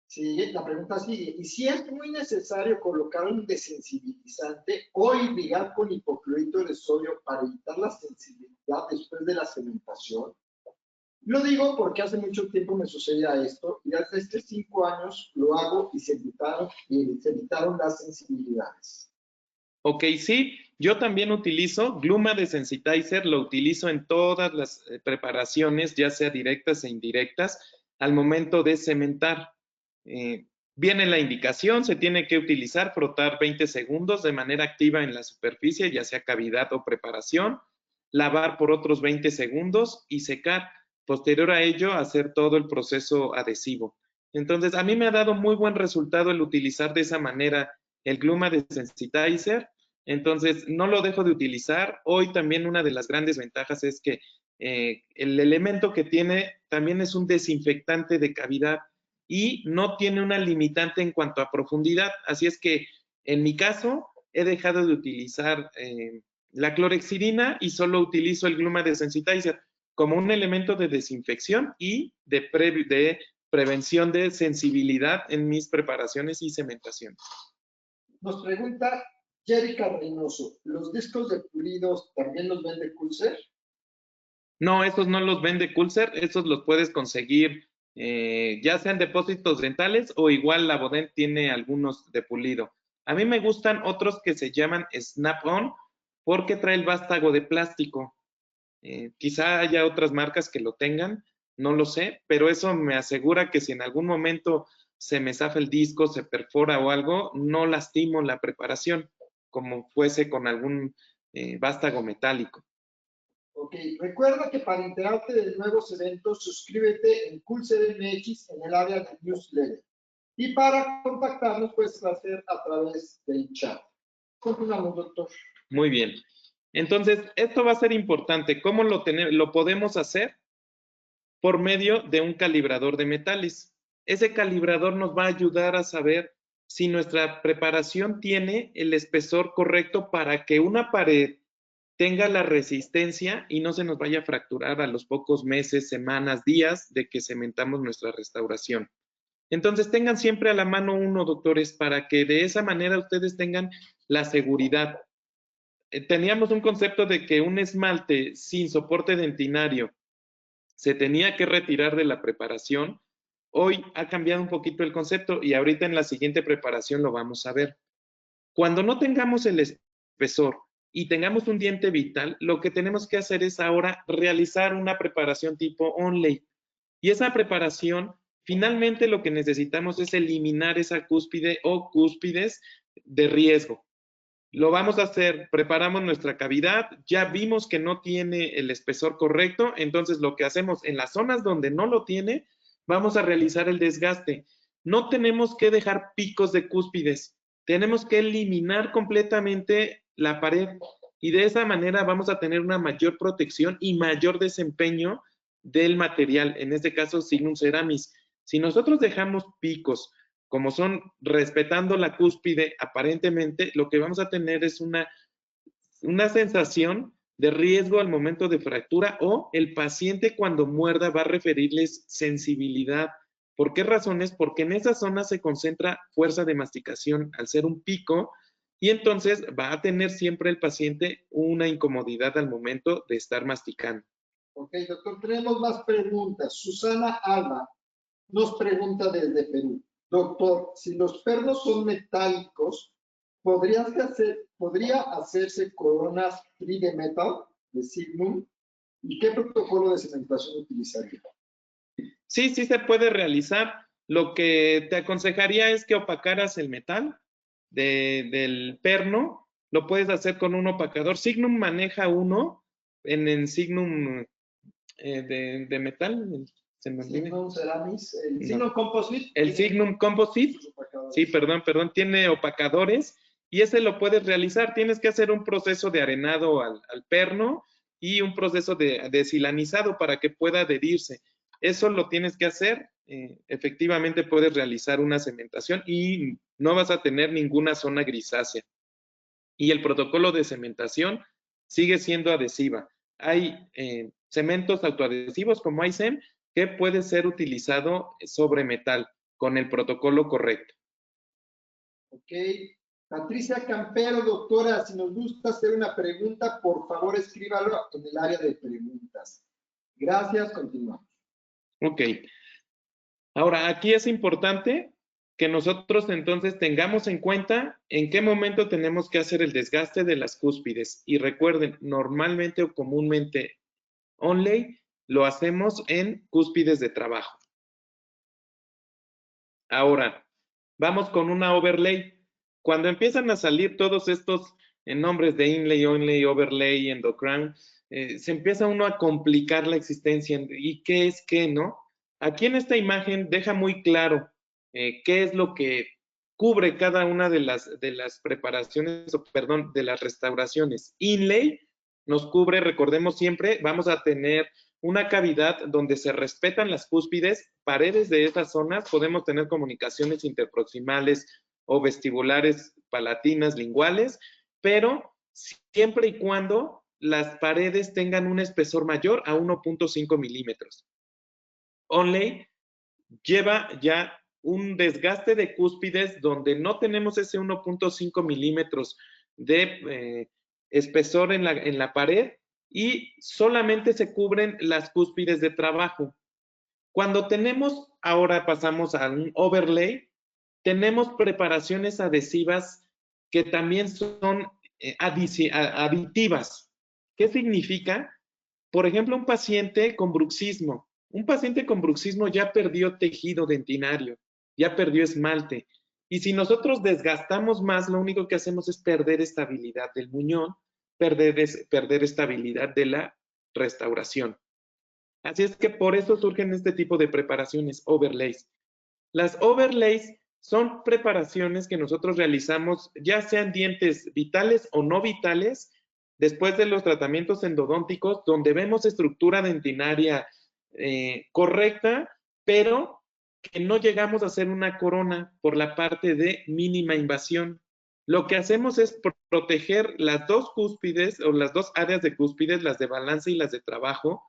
Sí, la pregunta sigue. ¿Y si es muy necesario colocar un desensibilizante o irrigar con hipoclorito de sodio para evitar la sensibilidad después de la cementación? Lo digo porque hace mucho tiempo me sucedía esto y hace 5 años lo hago y se evitaron las sensibilidades. Ok, sí, yo también utilizo Gluma Desensitizer, lo utilizo en todas las preparaciones, ya sea directas e indirectas, al momento de cementar. Viene la indicación, se tiene que utilizar, frotar 20 segundos de manera activa en la superficie, ya sea cavidad o preparación, lavar por otros 20 segundos y secar. Posterior a ello, hacer todo el proceso adhesivo. Entonces, a mí me ha dado muy buen resultado el utilizar de esa manera el Gluma Desensitizer. Entonces, no lo dejo de utilizar. Hoy también una de las grandes ventajas es que el elemento que tiene también es un desinfectante de cavidad y no tiene una limitante en cuanto a profundidad. Así es que, en mi caso, he dejado de utilizar la clorhexidina y solo utilizo el Gluma Desensitizer como un elemento de desinfección y de prevención de sensibilidad en mis preparaciones y cementaciones. Nos pregunta Jerica Reynoso, ¿los discos de pulidos también los vende Culser? No, esos no los vende Culser, esos los puedes conseguir ya sean depósitos dentales o igual la Bodent tiene algunos de pulido. A mí me gustan otros que se llaman Snap-on porque trae el vástago de plástico. Quizá haya otras marcas que lo tengan, no lo sé, pero eso me asegura que si en algún momento se me zafa el disco, se perfora o algo, no lastimo la preparación, como fuese con algún vástago metálico. Ok, recuerda que para enterarte de nuevos eventos, suscríbete en Culser MX en el área de newsletter. Y para contactarnos, puedes hacer a través del chat. Continuamos, doctor. Muy bien. Entonces, esto va a ser importante. ¿Cómo lo podemos hacer? Por medio de un calibrador de metales. Ese calibrador nos va a ayudar a saber si nuestra preparación tiene el espesor correcto para que una pared tenga la resistencia y no se nos vaya a fracturar a los pocos meses, semanas, días de que cementamos nuestra restauración. Entonces, tengan siempre a la mano uno, doctores, para que de esa manera ustedes tengan la seguridad. Teníamos un concepto de que un esmalte sin soporte dentinario se tenía que retirar de la preparación. Hoy ha cambiado un poquito el concepto y ahorita en la siguiente preparación lo vamos a ver. Cuando no tengamos el espesor y tengamos un diente vital, lo que tenemos que hacer es ahora realizar una preparación tipo onlay. Y esa preparación, finalmente lo que necesitamos es eliminar esa cúspide o cúspides de riesgo. Lo vamos a hacer, preparamos nuestra cavidad, ya vimos que no tiene el espesor correcto, entonces lo que hacemos en las zonas donde no lo tiene, vamos a realizar el desgaste. No tenemos que dejar picos de cúspides, tenemos que eliminar completamente la pared y de esa manera vamos a tener una mayor protección y mayor desempeño del material, en este caso Signum Ceramis. Si nosotros dejamos picos, como son respetando la cúspide, aparentemente lo que vamos a tener es una sensación de riesgo al momento de fractura o el paciente cuando muerda va a referirles sensibilidad. ¿Por qué razones? Porque en esa zona se concentra fuerza de masticación al ser un pico y entonces va a tener siempre el paciente una incomodidad al momento de estar masticando. Ok, doctor, tenemos más preguntas. Susana Alba nos pregunta desde Perú. Doctor, si los pernos son metálicos, ¿podría hacerse coronas 3D metal de Signum? ¿Y qué protocolo de cementación utilizaría? Sí, sí se puede realizar. Lo que te aconsejaría es que opacaras el metal del perno. Lo puedes hacer con un opacador. Signum maneja uno en Signum de metal. Se me olvida. Signum Ceramis, el No. Signum Composite. El Signum Composite. Sí, perdón, tiene opacadores y ese lo puedes realizar. Tienes que hacer un proceso de arenado al perno y un proceso de silanizado para que pueda adherirse. Eso lo tienes que hacer. Efectivamente puedes realizar una cementación y no vas a tener ninguna zona grisácea. Y el protocolo de cementación sigue siendo adhesiva. Hay cementos autoadhesivos como ICEM que puede ser utilizado sobre metal con el protocolo correcto. Ok. Patricia Campero, doctora, si nos gusta hacer una pregunta, por favor escríbalo en el área de preguntas. Gracias, continuamos. Ok. Ahora, aquí es importante que nosotros entonces tengamos en cuenta en qué momento tenemos que hacer el desgaste de las cúspides. Y recuerden, normalmente o comúnmente onlay lo hacemos en cúspides de trabajo. Ahora, vamos con una overlay. Cuando empiezan a salir todos estos nombres de inlay, onlay, overlay, endocrown, se empieza uno a complicar la existencia. ¿Y qué es qué, no? Aquí en esta imagen deja muy claro qué es lo que cubre cada una de las preparaciones, perdón, de las restauraciones. Inlay nos cubre, recordemos siempre, vamos a tener una cavidad donde se respetan las cúspides, paredes de esas zonas, podemos tener comunicaciones interproximales o vestibulares, palatinas, linguales, pero siempre y cuando las paredes tengan un espesor mayor a 1.5 milímetros. Onlay lleva ya un desgaste de cúspides donde no tenemos ese 1.5 milímetros de espesor en la pared y solamente se cubren las cúspides de trabajo. Cuando tenemos, ahora pasamos a un overlay, tenemos preparaciones adhesivas que también son aditivas. ¿Qué significa? Por ejemplo, un paciente con bruxismo. Un paciente con bruxismo ya perdió tejido dentinario, ya perdió esmalte. Y si nosotros desgastamos más, lo único que hacemos es perder estabilidad del muñón, perder estabilidad de la restauración. Así es que por eso surgen este tipo de preparaciones, overlays. Las overlays son preparaciones que nosotros realizamos, ya sean dientes vitales o no vitales, después de los tratamientos endodónticos, donde vemos estructura dentinaria correcta, pero que no llegamos a hacer una corona por la parte de mínima invasión. Lo que hacemos es proteger las dos cúspides o las dos áreas de cúspides, las de balance y las de trabajo,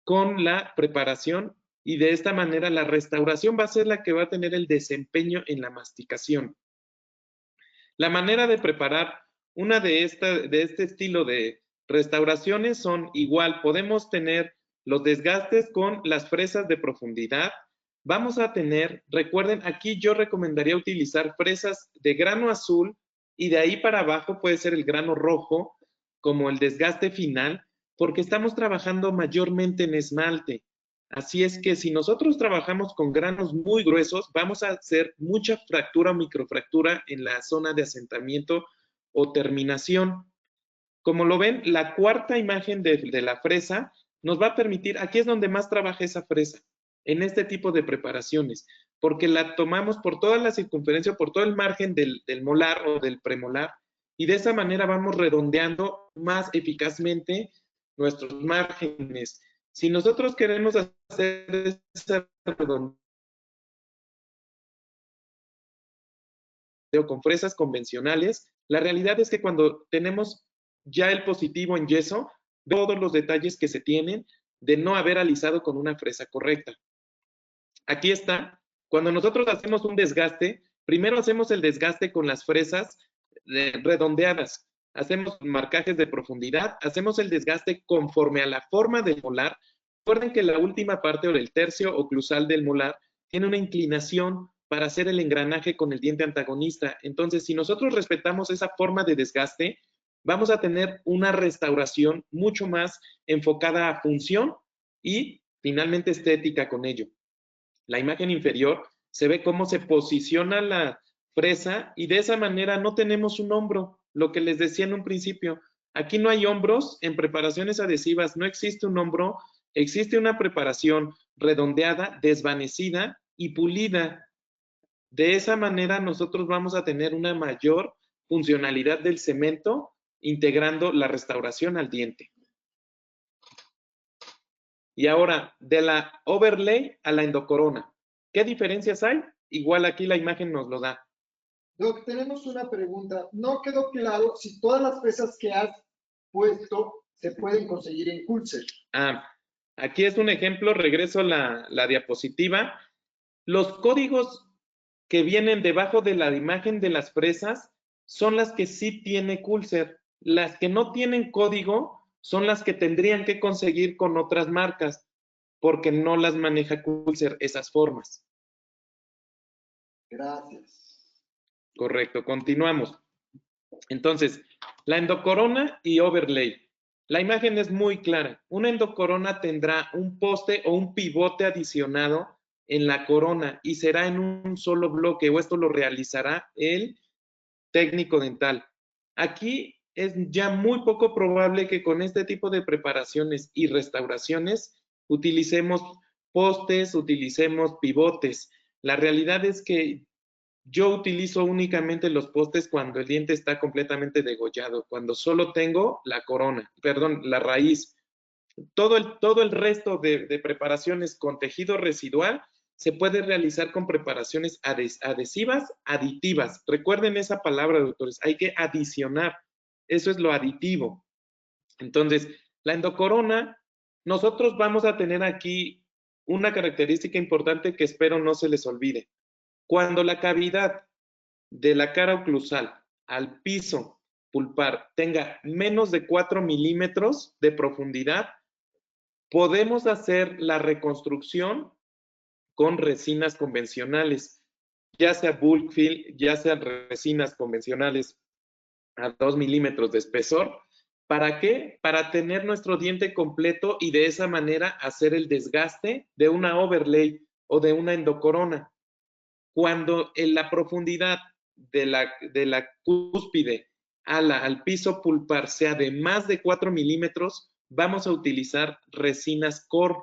con la preparación y de esta manera la restauración va a ser la que va a tener el desempeño en la masticación. La manera de preparar una de este estilo de restauraciones son igual, podemos tener los desgastes con las fresas de profundidad. Vamos a tener, recuerden, aquí yo recomendaría utilizar fresas de grano azul y de ahí para abajo puede ser el grano rojo como el desgaste final, porque estamos trabajando mayormente en esmalte. Así es que si nosotros trabajamos con granos muy gruesos, vamos a hacer mucha fractura o microfractura en la zona de asentamiento o terminación. Como lo ven, la cuarta imagen de la fresa nos va a permitir, aquí es donde más trabaja esa fresa, en este tipo de preparaciones, porque la tomamos por toda la circunferencia, por todo el margen del molar o del premolar, y de esa manera vamos redondeando más eficazmente nuestros márgenes. Si nosotros queremos hacer esa redondeo con fresas convencionales, la realidad es que cuando tenemos ya el positivo en yeso, todos los detalles que se tienen de no haber alisado con una fresa correcta. Aquí está, cuando nosotros hacemos un desgaste, primero hacemos el desgaste con las fresas redondeadas, hacemos marcajes de profundidad, hacemos el desgaste conforme a la forma del molar. Recuerden que la última parte o el tercio oclusal del molar tiene una inclinación para hacer el engranaje con el diente antagonista. Entonces, si nosotros respetamos esa forma de desgaste, vamos a tener una restauración mucho más enfocada a función y finalmente estética con ello. La imagen inferior se ve cómo se posiciona la fresa y de esa manera no tenemos un hombro, lo que les decía en un principio. Aquí no hay hombros, en preparaciones adhesivas no existe un hombro Existe una preparación redondeada, desvanecida y pulida. De esa manera nosotros vamos a tener una mayor funcionalidad del cemento integrando la restauración al diente. Y ahora, de la overlay a la endocorona, ¿qué diferencias hay? Igual aquí la imagen nos lo da. Doc, tenemos una pregunta. No quedó claro si todas las piezas que has puesto se pueden conseguir en Culser. Aquí es un ejemplo, regreso la diapositiva. Los códigos que vienen debajo de la imagen de las fresas son las que sí tiene Culser. Las que no tienen código son las que tendrían que conseguir con otras marcas, porque no las maneja Culser esas formas. Gracias. Correcto, continuamos. Entonces, la endocorona y overlay. La imagen es muy clara. Una endocorona tendrá un poste o un pivote adicionado en la corona y será en un solo bloque, o esto lo realizará el técnico dental. Aquí es ya muy poco probable que con este tipo de preparaciones y restauraciones utilicemos postes, utilicemos pivotes. La realidad es que yo utilizo únicamente los postes cuando el diente está completamente degollado, cuando solo tengo la corona, perdón, la raíz. Todo el resto de preparaciones con tejido residual se puede realizar con preparaciones adhesivas, aditivas. Recuerden esa palabra, doctores, hay que adicionar. Eso es lo aditivo. Entonces, la endocorona, nosotros vamos a tener aquí una característica importante que espero no se les olvide. Cuando la cavidad de la cara oclusal al piso pulpar tenga menos de 4 milímetros de profundidad, podemos hacer la reconstrucción con resinas convencionales, ya sea bulk fill, ya sean resinas convencionales a 2 milímetros de espesor. ¿Para qué? Para tener nuestro diente completo y de esa manera hacer el desgaste de una overlay o de una endocorona. Cuando en la profundidad de la cúspide al piso pulpar sea de más de 4 milímetros, vamos a utilizar resinas core.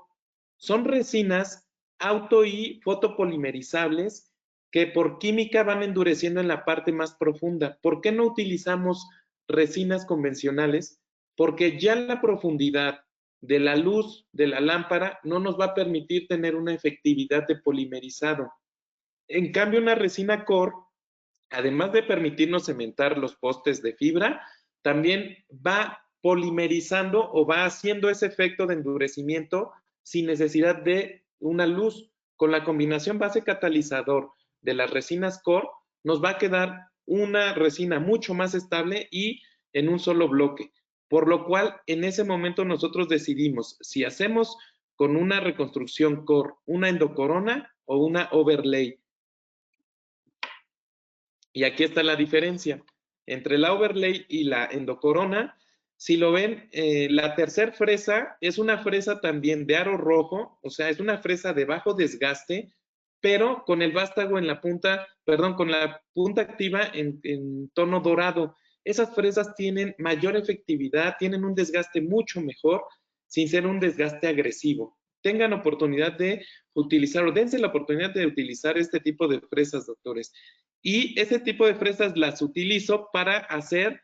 Son resinas auto y fotopolimerizables que por química van endureciendo en la parte más profunda. ¿Por qué no utilizamos resinas convencionales? Porque ya la profundidad de la luz de la lámpara no nos va a permitir tener una efectividad de polimerizado. En cambio, una resina core, además de permitirnos cementar los postes de fibra, también va polimerizando o va haciendo ese efecto de endurecimiento sin necesidad de una luz. Con la combinación base catalizador de las resinas core, nos va a quedar una resina mucho más estable y en un solo bloque. Por lo cual, en ese momento nosotros decidimos si hacemos con una reconstrucción core, una endocorona o una overlay. Y aquí está la diferencia entre la overlay y la endocorona. Si lo ven, la tercer fresa es una fresa también de aro rojo, o sea, es una fresa de bajo desgaste, pero con el vástago en la punta, perdón, con la punta activa en tono dorado. Esas fresas tienen mayor efectividad, tienen un desgaste mucho mejor, sin ser un desgaste agresivo. Tengan oportunidad de utilizar, o dense la oportunidad de utilizar este tipo de fresas, doctores. Y ese tipo de fresas las utilizo para hacer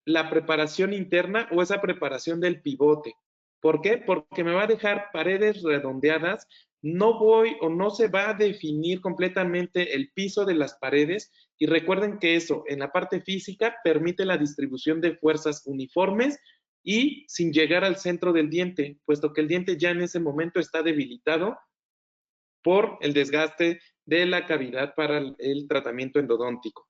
la preparación interna o esa preparación del pivote. ¿Por qué? Porque me va a dejar paredes redondeadas, no voy o no se va a definir completamente el piso de las paredes y recuerden que eso en la parte física permite la distribución de fuerzas uniformes y sin llegar al centro del diente, puesto que el diente ya en ese momento está debilitado por el desgaste de la cavidad para el tratamiento endodóntico.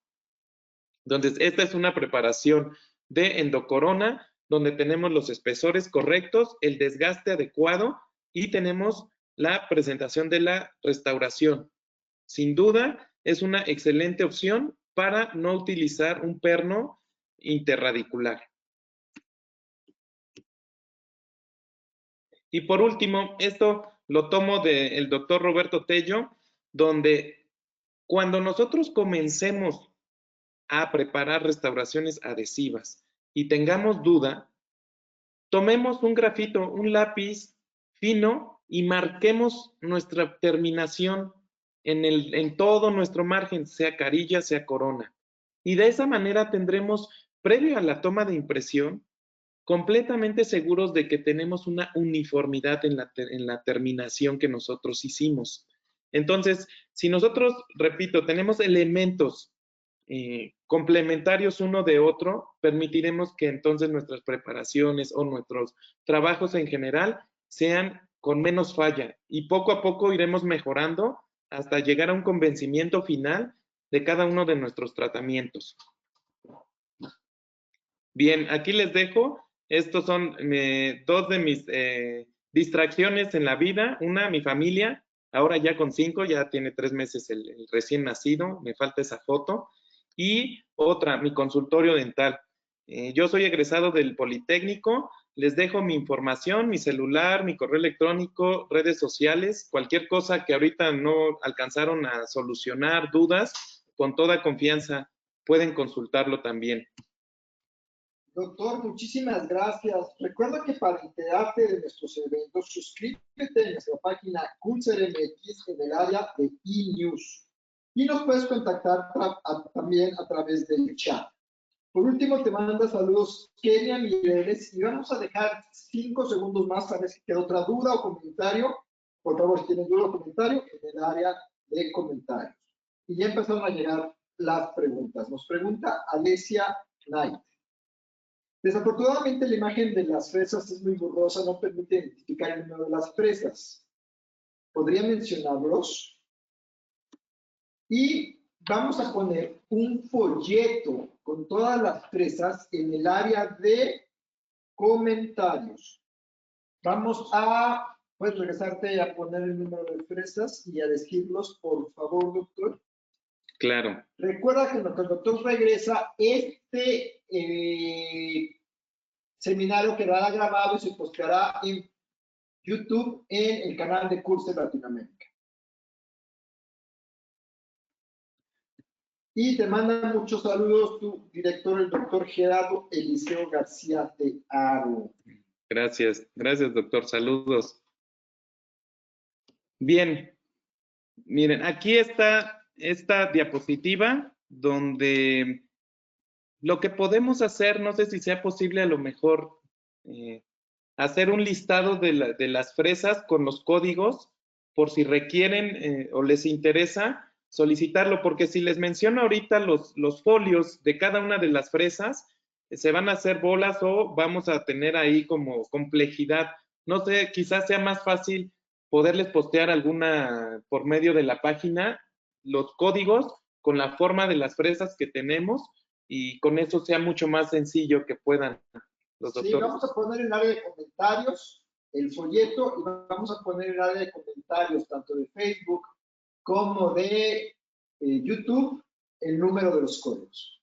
Entonces, esta es una preparación de endocorona donde tenemos los espesores correctos, el desgaste adecuado y tenemos la presentación de la restauración. Sin duda, es una excelente opción para no utilizar un perno interradicular. Y por último, esto lo tomo del doctor Roberto Tello, donde cuando nosotros comencemos a preparar restauraciones adhesivas y tengamos duda, tomemos un grafito, un lápiz fino y marquemos nuestra terminación en todo nuestro margen, sea carilla, sea corona. Y de esa manera tendremos, previo a la toma de impresión, completamente seguros de que tenemos una uniformidad en la terminación que nosotros hicimos. Entonces, si nosotros, repito, tenemos elementos complementarios uno de otro, permitiremos que entonces nuestras preparaciones o nuestros trabajos en general sean con menos falla y poco a poco iremos mejorando hasta llegar a un convencimiento final de cada uno de nuestros tratamientos. Bien, aquí les dejo. Estos son dos de mis distracciones en la vida. Una, mi familia, ahora ya con 5, ya tiene 3 meses el recién nacido, me falta esa foto. Y otra, mi consultorio dental. Yo soy egresado del Politécnico, les dejo mi información, mi celular, mi correo electrónico, redes sociales, cualquier cosa que ahorita no alcanzaron a solucionar, dudas, con toda confianza pueden consultarlo también. Doctor, muchísimas gracias. Recuerda que para enterarte de nuestros eventos, suscríbete a nuestra página Coolser MX en el área de e-news. Y nos puedes contactar también a través del chat. Por último, te manda saludos Kenia Mireles y vamos a dejar 5 segundos más a ver si queda otra duda o comentario. Por favor, si tienen duda o comentario, en el área de comentarios. Y ya empezaron a llegar las preguntas. Nos pregunta Alesia Knight. Desafortunadamente, la imagen de las fresas es muy borrosa, no permite identificar el número de las fresas. ¿Podría mencionarlos? Y vamos a poner un folleto con todas las fresas en el área de comentarios. Vamos a, puedes regresarte a poner el número de fresas y a decirlos, por favor, doctor. Claro. Recuerda que cuando el doctor regresa, este seminario quedará grabado y se posteará en YouTube en el canal de Coolser Latinoamérica. Y te manda muchos saludos tu director, el doctor Gerardo Eliseo García de Aro. Gracias, gracias doctor, saludos. Bien, miren, aquí está esta diapositiva donde lo que podemos hacer, no sé si sea posible a lo mejor hacer un listado de las fresas con los códigos por si requieren o les interesa solicitarlo, porque si les menciono ahorita los folios de cada una de las fresas, se van a hacer bolas o vamos a tener ahí como complejidad. No sé, quizás sea más fácil poderles postear alguna por medio de la página, los códigos con la forma de las fresas que tenemos y con eso sea mucho más sencillo que puedan los doctores. Sí, vamos a poner en el área de comentarios el folleto y vamos a poner en el área de comentarios tanto de Facebook como de YouTube el número de los códigos.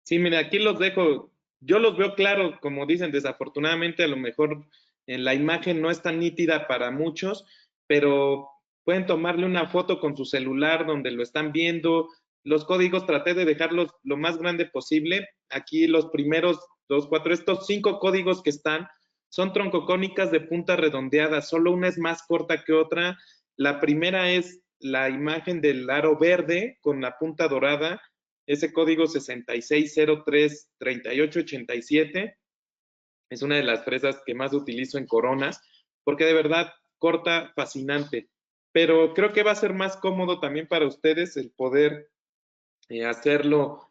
Sí, mira, aquí los dejo. Yo los veo claro, como dicen, desafortunadamente a lo mejor la imagen no es tan nítida para muchos, pero pueden tomarle una foto con su celular donde lo están viendo. Los códigos traté de dejarlos lo más grande posible. Aquí los primeros 2, 4, estos 5 códigos que están son troncocónicas de punta redondeada, solo una es más corta que otra. La primera es la imagen del aro verde con la punta dorada, ese código 66033887 es una de las fresas que más utilizo en coronas, porque de verdad corta fascinante. Pero creo que va a ser más cómodo también para ustedes el poder hacerlo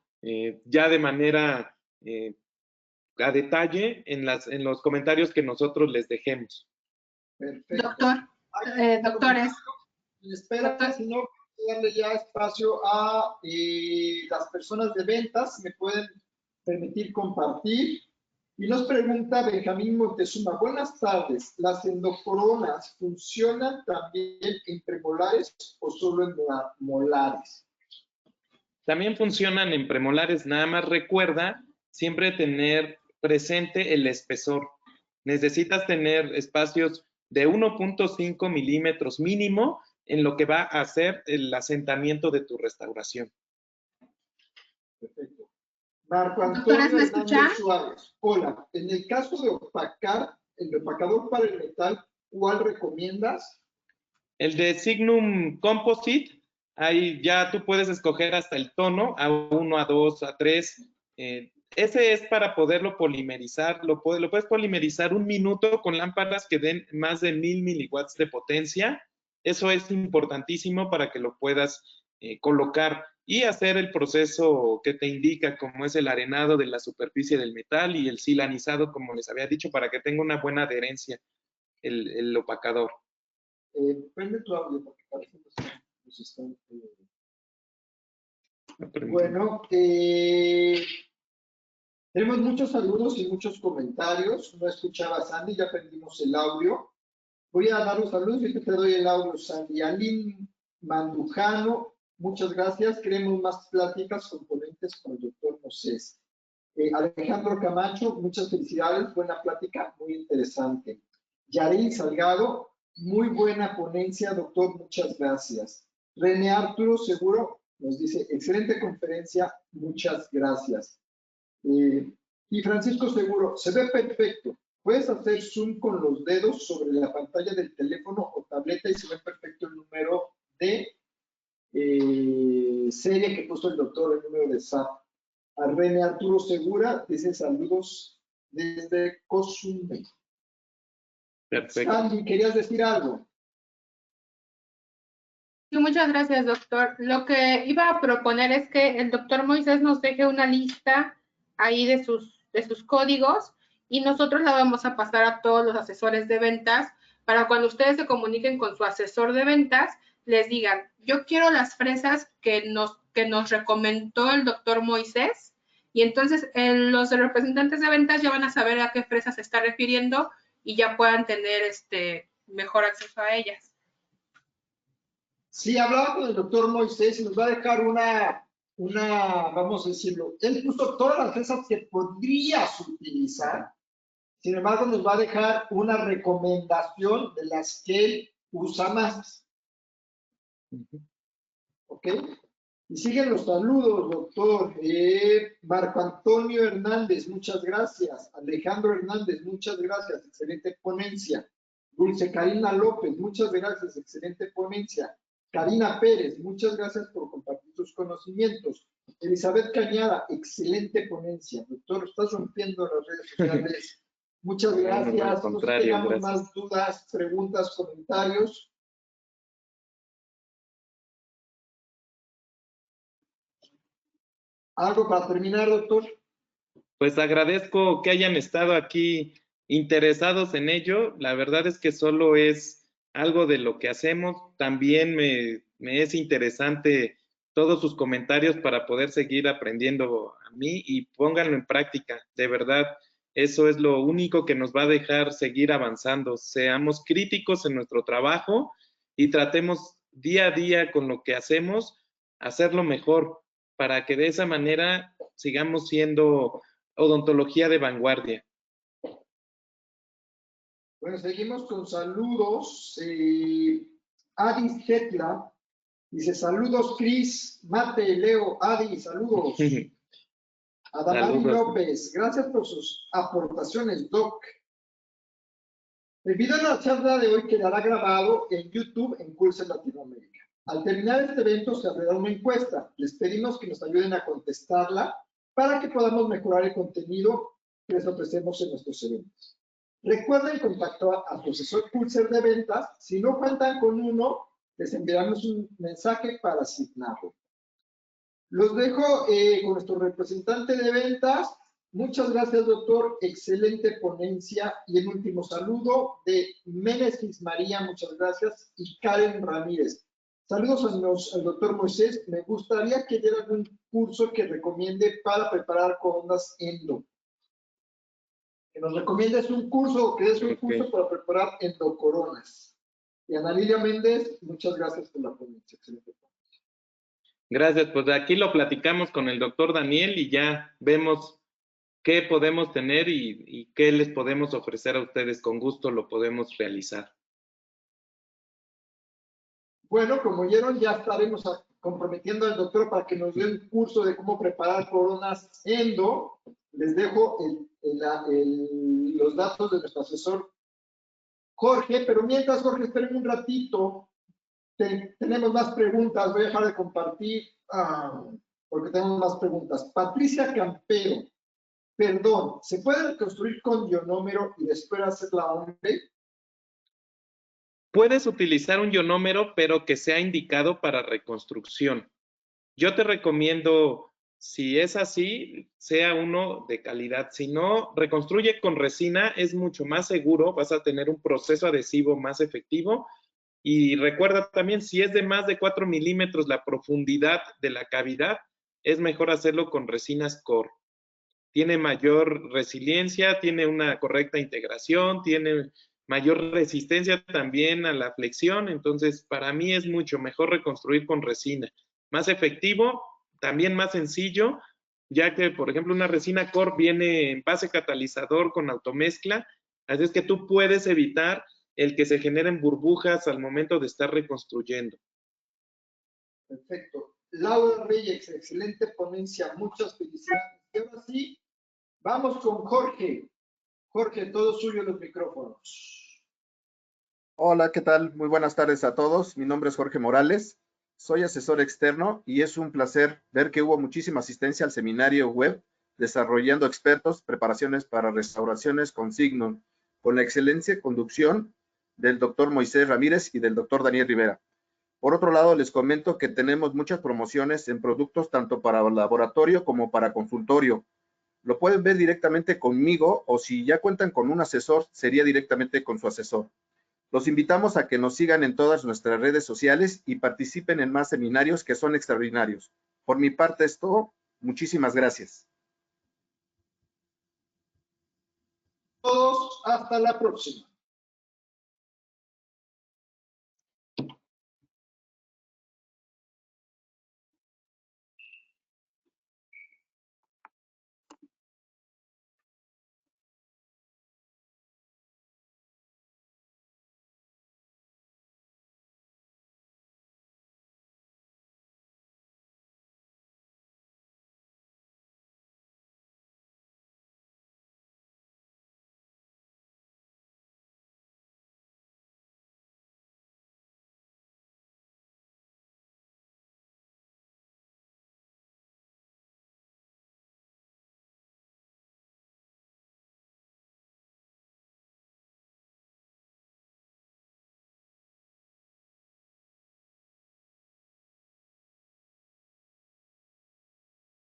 ya de manera a detalle en los comentarios que nosotros les dejemos. Perfecto. Doctores. Espera, si no, darle ya espacio a las personas de ventas, me pueden permitir compartir. Y nos pregunta Benjamín Montezuma, buenas tardes, ¿las endocoronas funcionan también en premolares o solo en molares? También funcionan en premolares, nada más recuerda siempre tener presente el espesor. Necesitas tener espacios de 1.5 milímetros mínimo en lo que va a hacer el asentamiento de tu restauración. Perfecto. Marco Antonio Hernández Suárez. Hola, en el caso de opacar, el repacador para el metal ¿cuál recomiendas? El de Signum Composite, ahí ya tú puedes escoger hasta el tono, A1, A2, A3. Ese es para poderlo polimerizar. Lo puedes polimerizar 1 minuto con lámparas que den más de 1000 miliwatts de potencia. Eso es importantísimo para que lo puedas colocar y hacer el proceso que te indica, como es el arenado de la superficie del metal y el silanizado, como les había dicho, para que tenga una buena adherencia el opacador. Prende tu audio porque parece que nos están... Bueno, tenemos muchos saludos y muchos comentarios. No escuchaba a Sandy, ya prendimos el audio. Voy a dar los saludos y te doy el audio, Sandy. Aline Mandujano, muchas gracias. Queremos más pláticas con ponentes con el doctor Mosés. Alejandro Camacho, muchas felicidades. Buena plática, muy interesante. Yarel Salgado, muy buena ponencia, doctor, muchas gracias. René Arturo Seguro nos dice, excelente conferencia, muchas gracias. Y Francisco Seguro, se ve perfecto. Puedes hacer zoom con los dedos sobre la pantalla del teléfono o tableta y se ve perfecto el número de serie que puso el doctor, el número de SAP. A René Arturo Segura dice saludos desde Cozumel. Perfecto. Sandy, ¿querías decir algo? Sí, muchas gracias, doctor. Lo que iba a proponer es que el doctor Moisés nos deje una lista ahí de sus códigos y nosotros la vamos a pasar a todos los asesores de ventas para cuando ustedes se comuniquen con su asesor de ventas, les digan, yo quiero las fresas que nos recomendó el doctor Moisés, y entonces los representantes de ventas ya van a saber a qué fresas se está refiriendo y ya puedan tener mejor acceso a ellas. Sí, hablaba con el doctor Moisés y nos va a dejar una, vamos a decirlo, él puso todas las fresas que podrías utilizar, sin embargo nos va a dejar una recomendación de las que él usa más. ¿Ok? Y siguen los saludos, doctor. Marco Antonio Hernández, muchas gracias. Alejandro Hernández, muchas gracias. Excelente ponencia. Dulce Karina López, muchas gracias. Excelente ponencia. Karina Pérez, muchas gracias por compartir tus conocimientos. Elizabeth Cañada, excelente ponencia. Doctor, estás rompiendo las redes sociales. Muchas gracias. No, al contrario, No sé si tengamos gracias. más dudas, preguntas, comentarios. ¿Algo para terminar, doctor? Pues agradezco que hayan estado aquí interesados en ello. La verdad es que solo es algo de lo que hacemos. También me es interesante todos sus comentarios para poder seguir aprendiendo a mí y pónganlo en práctica. De verdad, eso es lo único que nos va a dejar seguir avanzando. Seamos críticos en nuestro trabajo y tratemos día a día con lo que hacemos, hacerlo mejor para que de esa manera sigamos siendo odontología de vanguardia. Bueno, seguimos con saludos. Adi Hetla dice, saludos Cris, Mate, Leo, Adi, saludos. Adamari López, gracias por sus aportaciones, Doc. El video de la charla de hoy quedará grabado en YouTube en Cursos Latinoamérica. Al terminar este evento se abrirá una encuesta. Les pedimos que nos ayuden a contestarla para que podamos mejorar el contenido que les ofrecemos en nuestros eventos. Recuerden contactar a su asesor Pulser de ventas. Si no cuentan con uno, les enviaremos un mensaje para asignarlo. Los dejo con nuestro representante de ventas. Muchas gracias, doctor. Excelente ponencia. Y el último saludo de Menesis María, muchas gracias. Y Karen Ramírez. Saludos al doctor Moisés. Me gustaría que diera un curso que recomiende para preparar coronas endo. Que nos recomiendes un curso, que des un curso para preparar endocoronas. Y Ana Lilia Méndez, muchas gracias por la ponencia. Excelente ponencia. Gracias, pues aquí lo platicamos con el doctor Daniel y ya vemos qué podemos tener y qué les podemos ofrecer a ustedes. Con gusto lo podemos realizar. Bueno, como oyeron, ya estaremos comprometiendo al doctor para que nos dé un curso de cómo preparar coronas endo. Les dejo los datos de nuestro asesor Jorge, pero mientras, Jorge, esperen un ratito. Tenemos más preguntas. Voy a dejar de compartir porque tenemos más preguntas. Patricia Campero. Perdón, ¿se puede reconstruir con ionómero y después hacer la hombre? Puedes utilizar un ionómero, pero que sea indicado para reconstrucción. Yo te recomiendo, si es así, sea uno de calidad. Si no, reconstruye con resina, es mucho más seguro, vas a tener un proceso adhesivo más efectivo. Y recuerda también, si es de más de 4 milímetros la profundidad de la cavidad, es mejor hacerlo con resinas Core. Tiene mayor resiliencia, tiene una correcta integración, tiene mayor resistencia también a la flexión. Entonces, para mí es mucho mejor reconstruir con resina. Más efectivo, también más sencillo, ya que, por ejemplo, una resina Core viene en base catalizador con automezcla, así es que tú puedes evitar el que se generen burbujas al momento de estar reconstruyendo. Perfecto. Laura Reyes, excelente ponencia, muchas felicidades. Y ahora sí, vamos con Jorge. Jorge, todo suyo los micrófonos. Hola, ¿qué tal? Muy buenas tardes a todos. Mi nombre es Jorge Morales. Soy asesor externo y es un placer ver que hubo muchísima asistencia al seminario web Desarrollando Expertos, Preparaciones para Restauraciones con Signum, con la excelente conducción del doctor Moisés Ramírez y del doctor Daniel Rivera. Por otro lado, les comento que tenemos muchas promociones en productos tanto para laboratorio como para consultorio. Lo pueden ver directamente conmigo o si ya cuentan con un asesor, sería directamente con su asesor. Los invitamos a que nos sigan en todas nuestras redes sociales y participen en más seminarios que son extraordinarios. Por mi parte es todo. Muchísimas gracias. Todos, hasta la próxima.